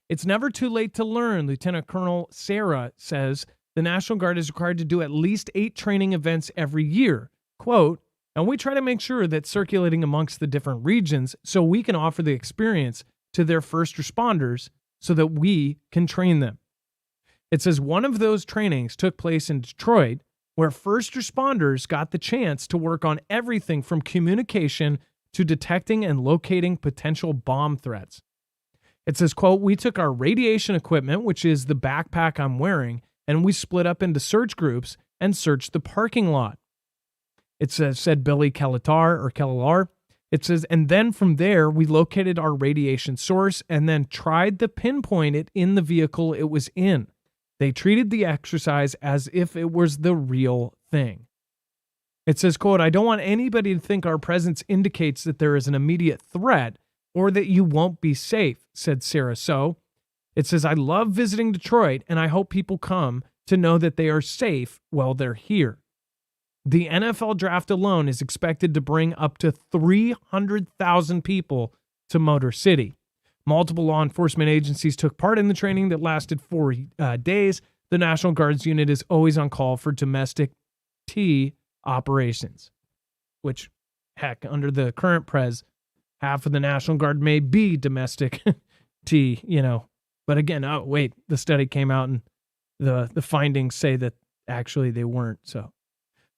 It's never too late to learn, Lieutenant Colonel Sarah says. The National Guard is required to do at least 8 training events every year. Quote, and we try to make sure that circulating amongst the different regions so we can offer the experience to their first responders so that we can train them. It says one of those trainings took place in Detroit, where first responders got the chance to work on everything from communication to detecting and locating potential bomb threats. It says, quote, we took our radiation equipment, which is the backpack I'm wearing, and we split up into search groups and searched the parking lot. It said Billy Kellar. It says, and then from there, we located our radiation source and then tried to pinpoint it in the vehicle it was in. They treated the exercise as if it was the real thing. It says, quote, I don't want anybody to think our presence indicates that there is an immediate threat or that you won't be safe, said Sarah So. It says, I love visiting Detroit, and I hope people come to know that they are safe while they're here. The NFL Draft alone is expected to bring up to 300,000 people to Motor City. Multiple law enforcement agencies took part in the training that lasted 4 days. The National Guard's unit is always on call for domestic T operations, which, heck, under the current prez, half of the National Guard may be domestic T, But again, oh, wait, the study came out and the findings say that actually they weren't. So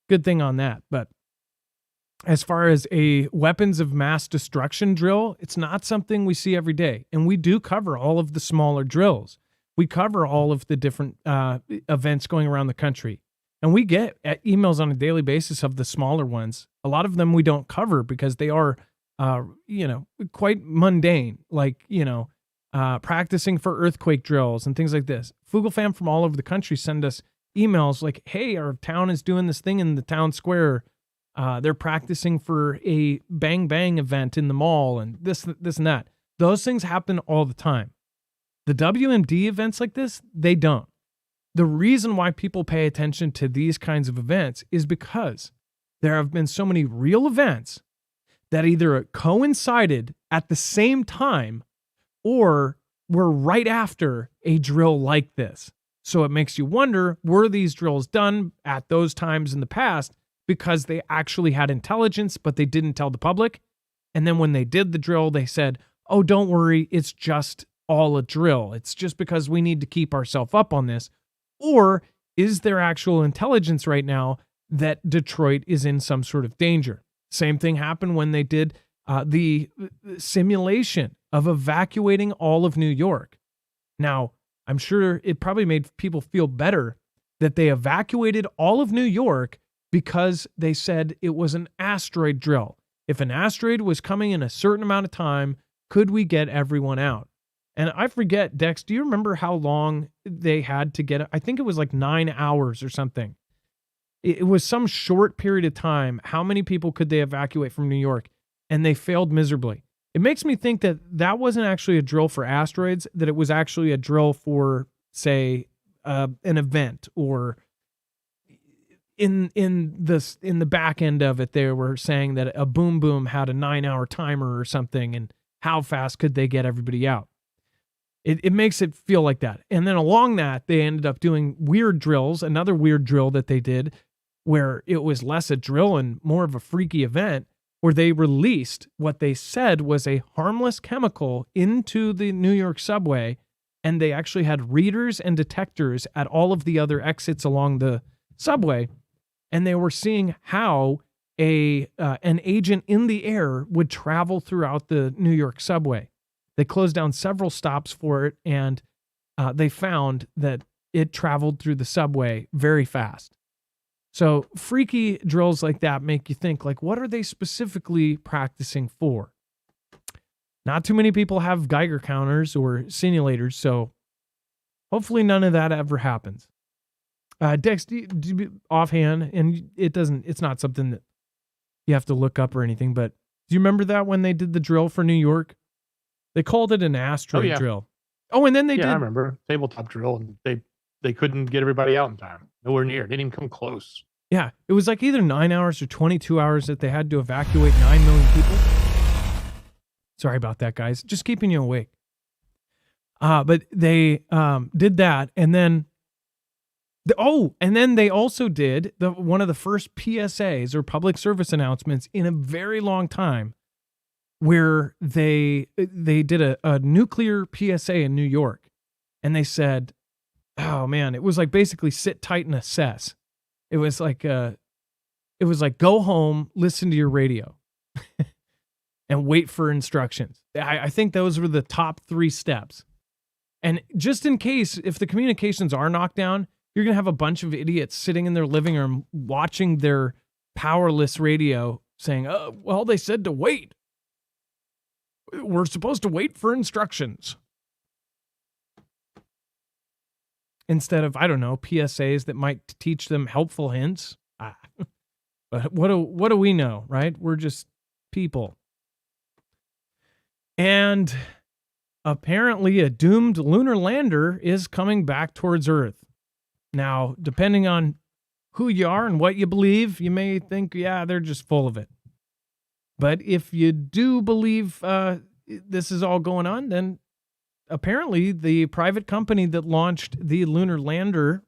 good thing on that. But as far as a weapons of mass destruction drill, it's not something we see every day. And we do cover all of the smaller drills. We cover all of the different events going around the country. And we get emails on a daily basis of the smaller ones. A lot of them we don't cover because they are, quite mundane, like, practicing for earthquake drills and things like this. Foogle fam from all over the country send us emails like, hey, our town is doing this thing in the town square. They're practicing for a bang bang event in the mall and this and that. Those things happen all the time. The WMD events like this, they don't. The reason why people pay attention to these kinds of events is because there have been so many real events that either coincided at the same time or were right after a drill like this. So it makes you wonder, were these drills done at those times in the past because they actually had intelligence, but they didn't tell the public? And then when they did the drill, they said, oh, don't worry, it's just all a drill. It's just because we need to keep ourselves up on this. Or is there actual intelligence right now that Detroit is in some sort of danger? Same thing happened when they did the simulation of evacuating all of New York. Now, I'm sure it probably made people feel better that they evacuated all of New York because they said it was an asteroid drill. If an asteroid was coming in a certain amount of time, could we get everyone out? And I forget, Dex, do you remember how long they had to get it? I think it was like 9 hours or something. It was some short period of time. How many people could they evacuate from New York? And they failed miserably. It makes me think that that wasn't actually a drill for asteroids, that it was actually a drill for, say, an event, or in the back end of it, they were saying that a boom boom had a 9-hour timer or something, and how fast could they get everybody out? It makes it feel like that. And then along that, they ended up doing weird drills. Another weird drill that they did where it was less a drill and more of a freaky event, where they released what they said was a harmless chemical into the New York subway, and they actually had readers and detectors at all of the other exits along the subway. and they were seeing how an agent in the air would travel throughout the New York subway. They closed down several stops for it, and they found that it traveled through the subway very fast. So freaky drills like that make you think, like, what are they specifically practicing for? Not too many people have Geiger counters or simulators, so hopefully none of that ever happens. Dex, offhand, and it's not something that you have to look up or anything, but do you remember that when they did the drill for New York? They called it an asteroid drill. Oh, and then they did. I remember tabletop drill, and they couldn't get everybody out in time. Nowhere near. They didn't even come close. Yeah, it was like either 9 hours or 22 hours that they had to evacuate 9 million people. Sorry about that, guys. Just keeping you awake. But they did that, and then they also did one of the first PSAs or public service announcements in a very long time, where they did a nuclear PSA in New York, and they said, oh man, it was like basically sit tight and assess. It was like go home, listen to your radio, and wait for instructions. I think those were the top 3 steps. And just in case, if the communications are knocked down, you're going to have a bunch of idiots sitting in their living room watching their powerless radio saying, oh, well, they said to wait. We're supposed to wait for instructions. Instead of, I don't know, PSAs that might teach them helpful hints. But what do we know, right? We're just people. And apparently a doomed lunar lander is coming back towards Earth. Now, depending on who you are and what you believe, you may think, yeah, they're just full of it. But if you do believe this is all going on, then apparently the private company that launched the lunar lander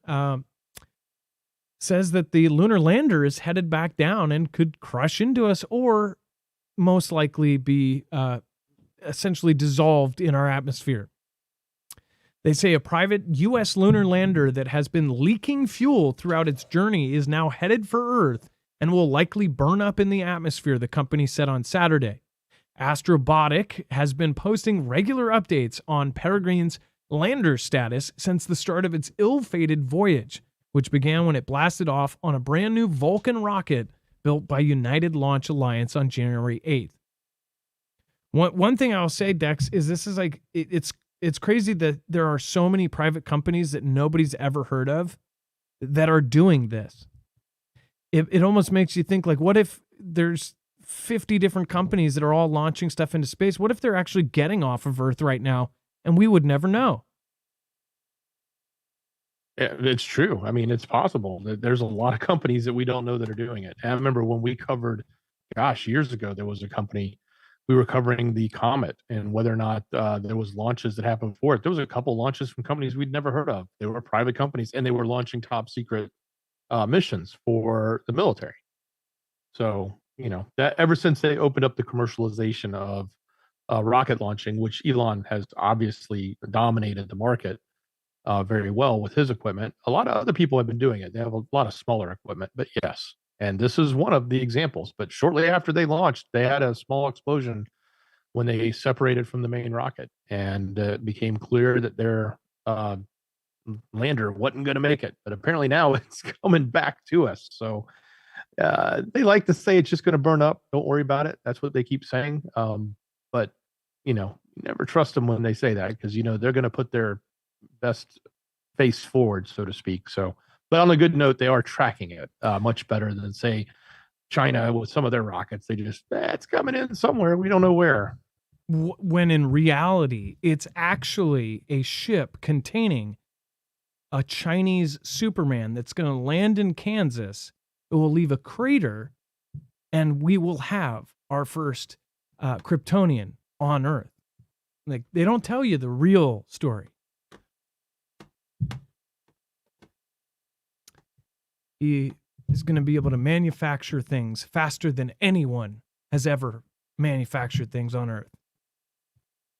says that the lunar lander is headed back down and could crush into us, or most likely be essentially dissolved in our atmosphere. They say a private U.S. lunar lander that has been leaking fuel throughout its journey is now headed for Earth and will likely burn up in the atmosphere, the company said on Saturday. Astrobotic has been posting regular updates on Peregrine's lander status since the start of its ill-fated voyage, which began when it blasted off on a brand new Vulcan rocket built by United Launch Alliance on January 8th. One thing I'll say, Dex, is this is like, it's crazy that there are so many private companies that nobody's ever heard of that are doing this. It almost makes you think, like, what if there's 50 different companies that are all launching stuff into space? What if they're actually getting off of Earth right now and we would never know? Yeah, it's true. I mean, it's possible. There's a lot of companies that we don't know that are doing it. And I remember when we covered, years ago, there was a company, we were covering the comet and whether or not there was launches that happened before it. There was a couple launches from companies we'd never heard of. They were private companies, and they were launching top secret missions for the military. So, that ever since they opened up the commercialization of rocket launching, which Elon has obviously dominated the market very well with his equipment, a lot of other people have been doing it. They have a lot of smaller equipment, but yes. And this is one of the examples. But shortly after they launched, they had a small explosion when they separated from the main rocket, and it became clear that their lander wasn't going to make it. But apparently now it's coming back to us. So they like to say it's just going to burn up. Don't worry about it. That's what they keep saying. But you never trust them when they say that, because they're going to put their best face forward, so to speak. So. But on a good note, they are tracking it much better than, say, China with some of their rockets. They just, it's coming in somewhere. We don't know where. When in reality, it's actually a ship containing a Chinese Superman that's going to land in Kansas. It will leave a crater, and we will have our first Kryptonian on Earth. Like, they don't tell you the real story. He is going to be able to manufacture things faster than anyone has ever manufactured things on Earth.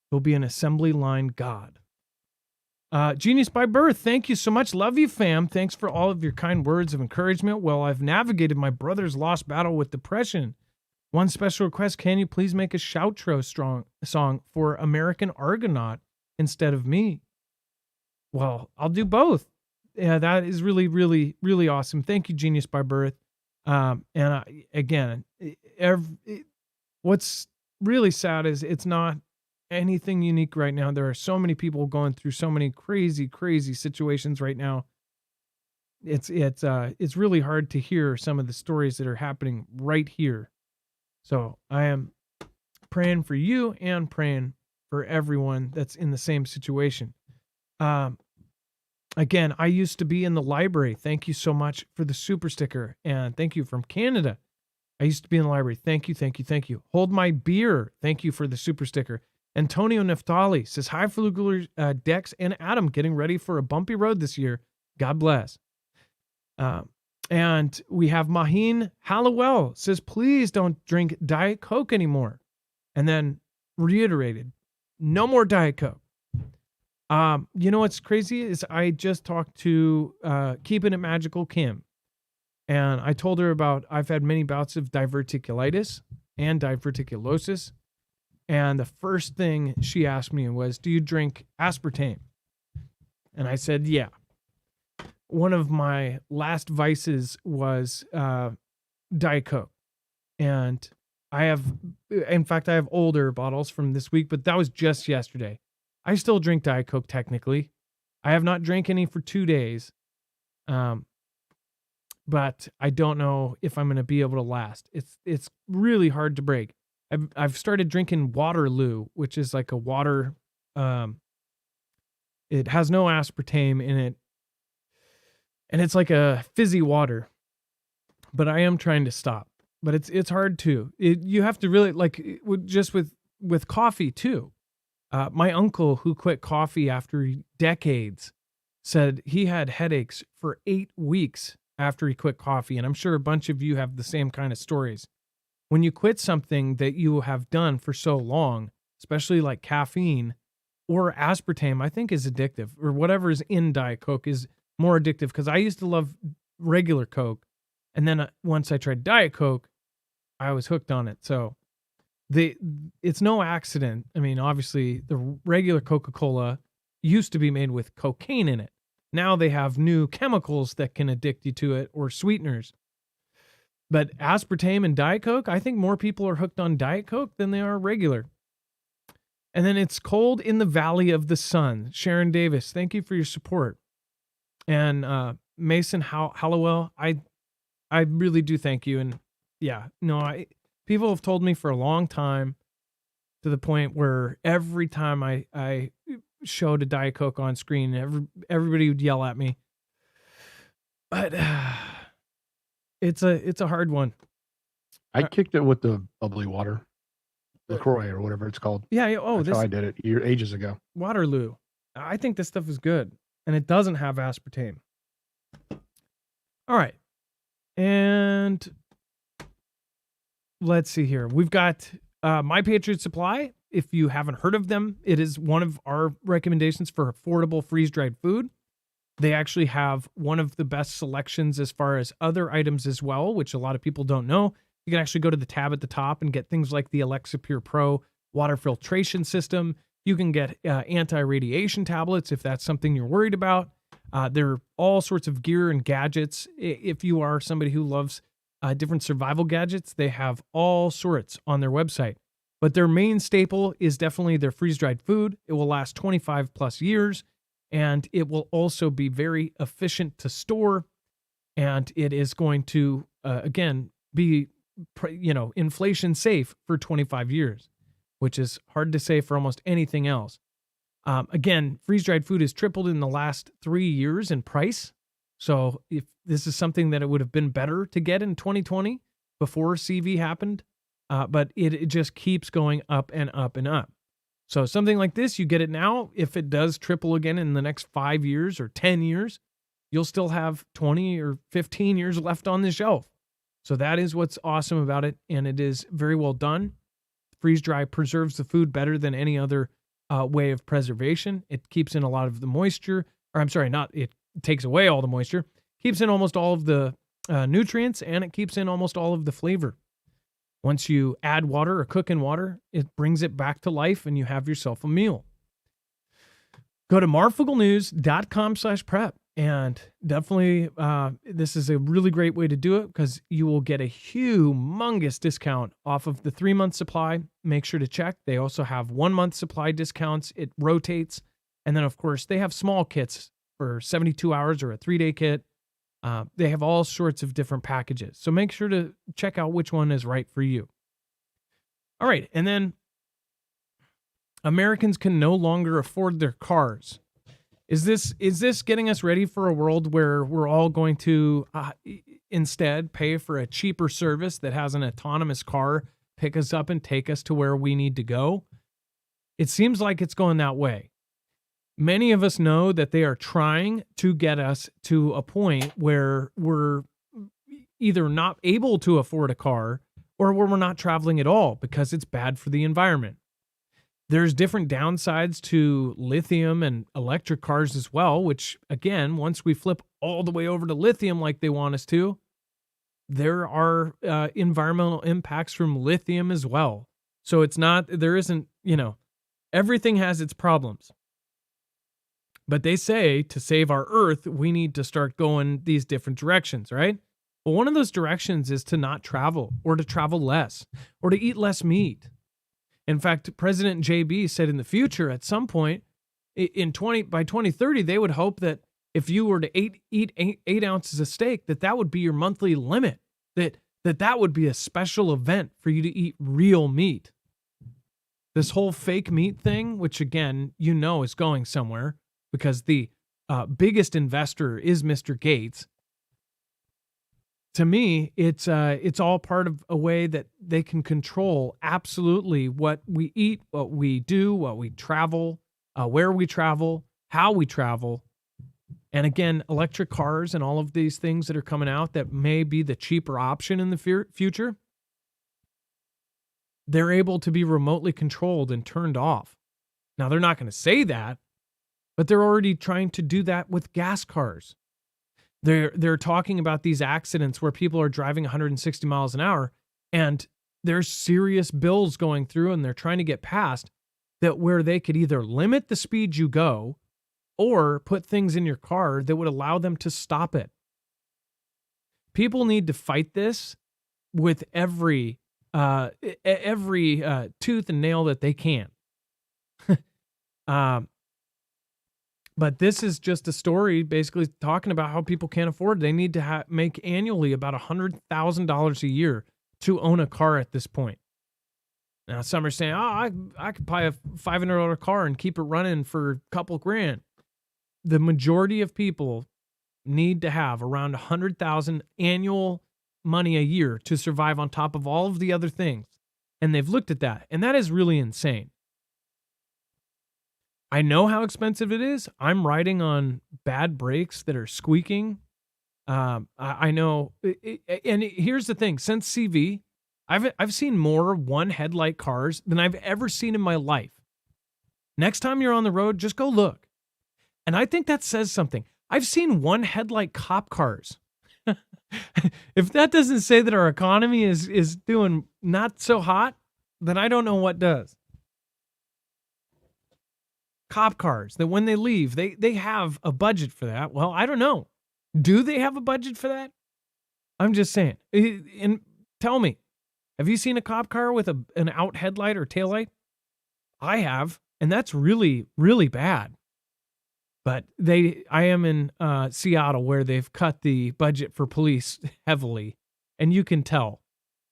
He'll be an assembly line god. Genius by birth, thank you so much. Love you, fam. Thanks for all of your kind words of encouragement. Well, I've navigated my brother's lost battle with depression. One special request, can you please make a shoutro song for American Argonaut instead of me? Well, I'll do both. Yeah, that is really, really, really awesome. Thank you, Genius by birth. Again, what's really sad is it's not anything unique right now. There are so many people going through so many crazy, crazy situations right now. It's really hard to hear some of the stories that are happening right here. So I am praying for you and praying for everyone that's in the same situation. Again, I used to be in the library. Thank you so much for the super sticker. And thank you from Canada. I used to be in the library. Thank you, thank you, thank you. Hold my beer. Thank you for the super sticker. Antonio Neftali says, hi, Flugler, Dex, and Adam, getting ready for a bumpy road this year. God bless. And we have Maheen Hallowell says, please don't drink Diet Coke anymore. And then reiterated, no more Diet Coke. You know what's crazy is I just talked to Keeping It Magical Kim. And I told her about I've had many bouts of diverticulitis and diverticulosis. And the first thing she asked me was, do you drink aspartame? And I said, yeah. One of my last vices was Diet Coke. And I have older bottles from this week, but that was just yesterday. I still drink Diet Coke technically. I have not drank any for 2 days. But I don't know if I'm going to be able to last. It's really hard to break. I've started drinking Waterloo, which is like a water. It has no aspartame in it, and it's like a fizzy water. But I am trying to stop. But it's hard too. You have to really just with coffee too. My uncle, who quit coffee after decades, said he had headaches for 8 weeks after he quit coffee. And I'm sure a bunch of you have the same kind of stories. When you quit something that you have done for so long, especially like caffeine or aspartame, I think is addictive, or whatever is in Diet Coke is more addictive. Because I used to love regular Coke. And then once I tried Diet Coke, I was hooked on it. So it's no accident. I mean, obviously, the regular Coca-Cola used to be made with cocaine in it. Now they have new chemicals that can addict you to it, or sweeteners. But aspartame and Diet Coke, I think more people are hooked on Diet Coke than they are regular. And then it's cold in the Valley of the Sun. Sharon Davis, thank you for your support. And Mason Hallowell, I really do thank you. And yeah, no, people have told me for a long time, to the point where every time I showed a Diet Coke on screen, everybody would yell at me. But it's a hard one. I kicked it with the bubbly water, LaCroix or whatever it's called. Yeah. That's how I did it ages ago. Waterloo. I think this stuff is good, and it doesn't have aspartame. All right. And let's see here. We've got My Patriot Supply. If you haven't heard of them, it is one of our recommendations for affordable freeze-dried food. They actually have one of the best selections as far as other items as well, which a lot of people don't know. You can actually go to the tab at the top and get things like the Alexa Pure Pro water filtration system. You can get anti-radiation tablets if that's something you're worried about. There are all sorts of gear and gadgets. If you are somebody who loves different survival gadgets, they have all sorts on their website. But their main staple is definitely their freeze-dried food. It will last 25 plus years, and it will also be very efficient to store. And it is going to, again, be, inflation safe for 25 years, which is hard to say for almost anything else. Again, freeze-dried food has tripled in the last 3 years in price. So if this is something that it would have been better to get in 2020 before CV happened, but it just keeps going up and up and up. So something like this, you get it now. If it does triple again in the next 5 years or 10 years, you'll still have 20 or 15 years left on the shelf. So that is what's awesome about it. And it is very well done. Freeze dry preserves the food better than any other way of preservation. It keeps in a lot of the moisture, or I'm sorry, not it takes away all the moisture, keeps in almost all of the nutrients, and it keeps in almost all of the flavor. Once you add water or cook in water, it brings it back to life and you have yourself a meal. Go to marfooglenews.com/prep. And definitely, this is a really great way to do it because you will get a humongous discount off of the 3-month supply. Make sure to check. They also have 1-month supply discounts. It rotates. And then, of course, they have small kits for 72 hours or a 3-day kit. They have all sorts of different packages. So make sure to check out which one is right for you. All right. And then Americans can no longer afford their cars. Is this getting us ready for a world where we're all going to instead pay for a cheaper service that has an autonomous car pick us up and take us to where we need to go? It seems like it's going that way. Many of us know that they are trying to get us to a point where we're either not able to afford a car or where we're not traveling at all because it's bad for the environment. There's different downsides to lithium and electric cars as well, which, again, once we flip all the way over to lithium like they want us to, there are environmental impacts from lithium as well. So there isn't, everything has its problems. But they say to save our Earth, we need to start going these different directions, right? Well, one of those directions is to not travel or to travel less or to eat less meat. In fact, President JB said in the future, at some point by 2030, they would hope that if you were to eat 8 ounces of steak, that would be your monthly limit, that would be a special event for you to eat real meat. This whole fake meat thing, which again, is going somewhere because the biggest investor is Mr. Gates. To me, it's all part of a way that they can control absolutely what we eat, what we do, what we travel, where we travel, how we travel. And again, electric cars and all of these things that are coming out that may be the cheaper option in the future, they're able to be remotely controlled and turned off. Now, they're not going to say that, but they're already trying to do that with gas cars. They're talking about these accidents where people are driving 160 miles an hour and there's serious bills going through and they're trying to get past that where they could either limit the speed you go or put things in your car that would allow them to stop it. People need to fight this with every tooth and nail that they can. But this is just a story basically talking about how people can't afford it. They need to make annually about $100,000 a year to own a car at this point. Now, some are saying, I could buy a $500 car and keep it running for a couple grand. The majority of people need to have around $100,000 annual money a year to survive on top of all of the other things. And they've looked at that, and that is really insane. I know how expensive it is. I'm riding on bad brakes that are squeaking. I know. And here's the thing. Since CV, I've seen more one headlight cars than I've ever seen in my life. Next time you're on the road, just go look. And I think that says something. I've seen one headlight cop cars. If that doesn't say that our economy is doing not so hot, then I don't know what does. Cop cars that when they leave, they have a budget for that. Well, I don't know. Do they have a budget for that? I'm just saying. And tell me, have you seen a cop car with an out headlight or taillight? I have, and that's really, really bad. But I am in Seattle where they've cut the budget for police heavily, and you can tell.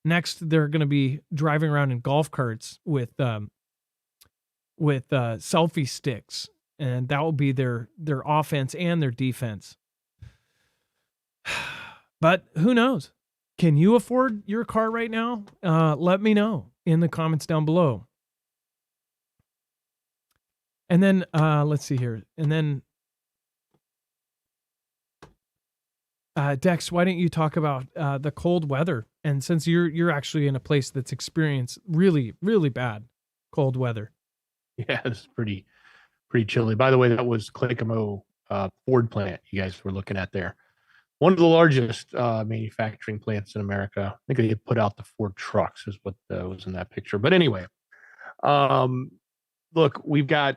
Next, they're going to be driving around in golf carts with selfie sticks, and that will be their offense and their defense. But who knows? Can you afford your car right now? Let me know in the comments down below. And then let's see here. And then Dex, why don't you talk about the cold weather? And since you're actually in a place that's experienced really, really bad cold weather. Yeah, it's pretty chilly. By the way, that was Claycamo Ford plant you guys were looking at there. One of the largest manufacturing plants in America. I think they put out the Ford trucks is what was in that picture. But anyway, um, look, we've got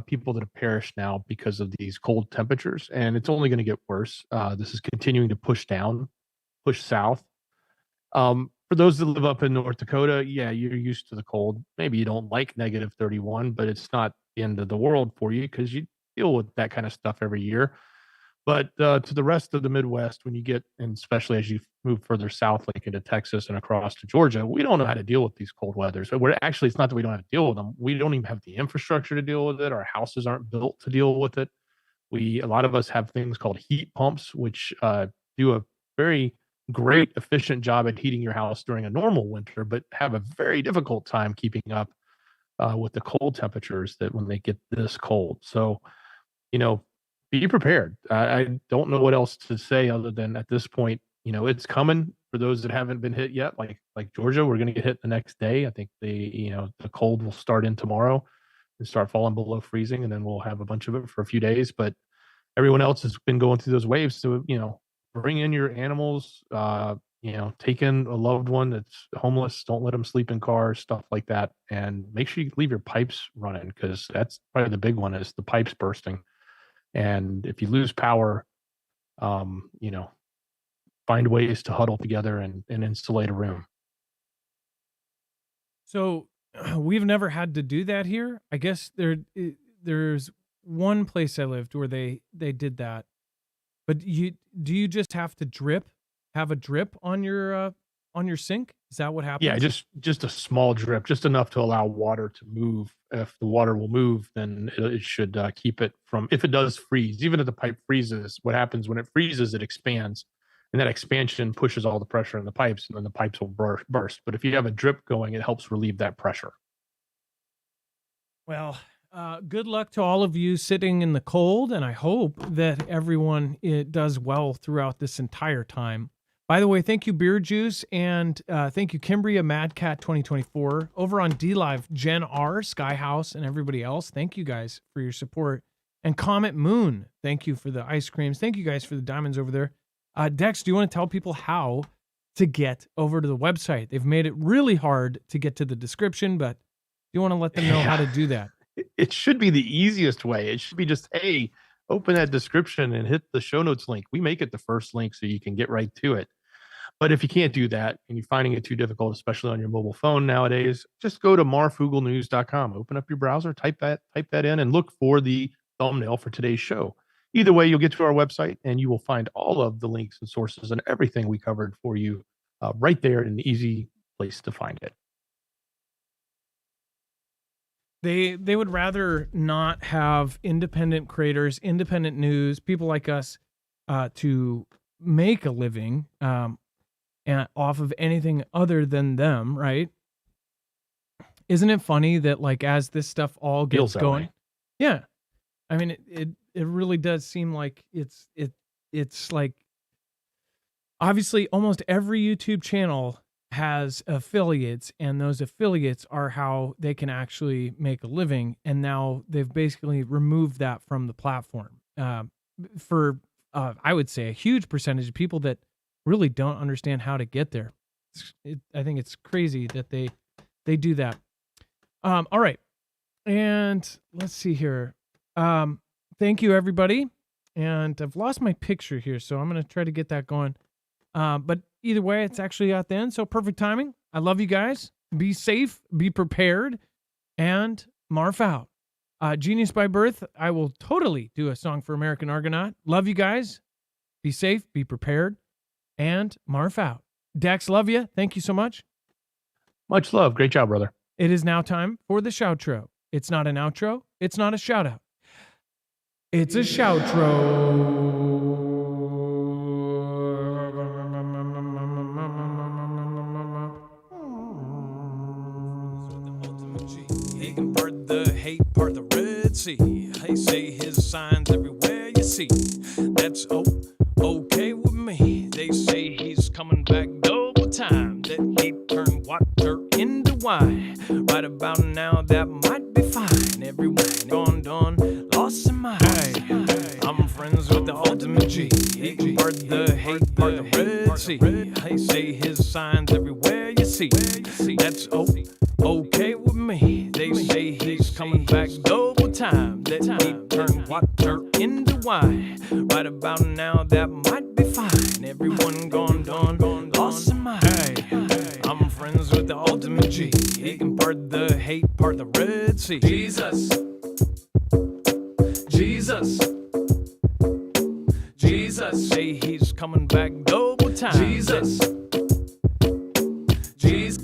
people that have perished now because of these cold temperatures, and it's only going to get worse. This is continuing to push south. For those that live up in North Dakota, yeah, you're used to the cold. Maybe you don't like negative 31, but it's not the end of the world for you because you deal with that kind of stuff every year. But to the rest of the Midwest, when you get, and especially as you move further south, like into Texas and across to Georgia, we don't know how to deal with these cold weathers. We're actually, it's not that we don't have to deal with them. We don't even have the infrastructure to deal with it. Our houses aren't built to deal with it. A lot of us have things called heat pumps, which do a very great, efficient job at heating your house during a normal winter, but have a very difficult time keeping up with the cold temperatures that when they get this cold. So, you know, be prepared. I don't know what else to say other than at this point, it's coming for those that haven't been hit yet. Like Georgia, we're going to get hit the next day. I think the cold will start in tomorrow and start falling below freezing, and then we'll have a bunch of it for a few days. But everyone else has been going through those waves. So, bring in your animals, take in a loved one that's homeless. Don't let them sleep in cars, stuff like that. And make sure you leave your pipes running because that's probably the big one is the pipes bursting. And if you lose power, um, you know, find ways to huddle together and insulate a room. So we've never had to do that here. I guess there's one place I lived where they did that. But do you just have to have a drip on your sink? Is that what Yeah, happens? just a small drip, just enough to allow water to move. If the water will move, then it should keep it from. If it does freeze, even if the pipe freezes, what happens when it freezes? It expands, and that expansion pushes all the pressure in the pipes, and then the pipes will burst. But if you have a drip going, it helps relieve that pressure. Well, good luck to all of you sitting in the cold, and I hope that everyone does well throughout this entire time. By the way, thank you, Beer Juice, and thank you, Kimbria Madcat 2024. Over on DLive, Jen R, Skyhouse, and everybody else, thank you guys for your support. And Comet Moon, thank you for the ice creams. Thank you guys for the diamonds over there. Dex, do you want to tell people how to get over to the website? They've made it really hard to get to the description, but you want to let them know how to do that. It should be the easiest way. It should be just, hey, open that description and hit the show notes link. We make it the first link so you can get right to it. But if you can't do that and you're finding it too difficult, especially on your mobile phone nowadays, just go to marfooglenews.com. Open up your browser, type that in, and look for the thumbnail for today's show. Either way, you'll get to our website and you will find all of the links and sources and everything we covered for you right there in an easy place to find it. They would rather not have independent creators, independent news, people like us to make a living and off of anything other than them, right? Isn't it funny that like as this stuff all gets going, way. Yeah, I mean it really does seem like it's like obviously almost every YouTube channel has affiliates, and those affiliates are how they can actually make a living. And now they've basically removed that from the platform for I would say a huge percentage of people that really don't understand how to get there. I think it's crazy that they do that. All right, and let's see here. Thank you, everybody. And I've lost my picture here, so I'm gonna try to get that going. But either way, it's actually out then. So perfect timing. I love you guys. Be safe, be prepared, and Marf out. Genius by birth. I will totally do a song for American Argonaut. Love you guys. Be safe, be prepared, and Marf out. Dex, love you. Thank you so much. Much love. Great job, brother. It is now time for the shoutro. It's not an outro. It's not a shout out. It's a shoutro. He can part the hate, part the Red Sea. They say his signs everywhere you see. That's okay with me. They say he's coming back double time. That he turned water into wine. Right about now, that might be fine. part of the Red Sea. They say his signs everywhere you see. That's okay with me. They say he's coming back double time. That he turn water into wine. Right about now, that might be fine. Everyone gone, lost their mind. Hey, I'm friends with the ultimate G. He can part the hate, part the Red Sea. Jesus, Jesus, Jesus. Say he's coming back double time. Jesus, Jesus.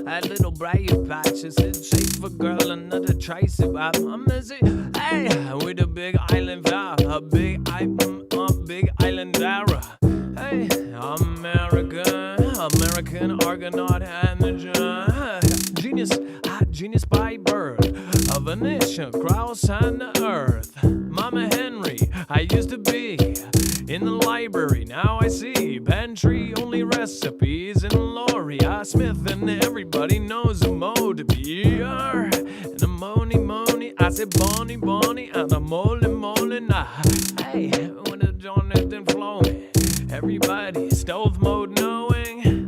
A little bright patches, it's safe for girl, another Tracy vibe. I'm busy, hey, with a big island vibe, a big island era. Hey, American Argonaut and the genius by birth, a Venetia, Krauss and the earth. Mama Henry, I used to be in the library, now I see pantry, only recipes and Loria Smith, and everybody knows a mode to be. And a money, I said bonny, and a moly, nah. Hey, when the Jonathan flowing, everybody stealth mode knowing.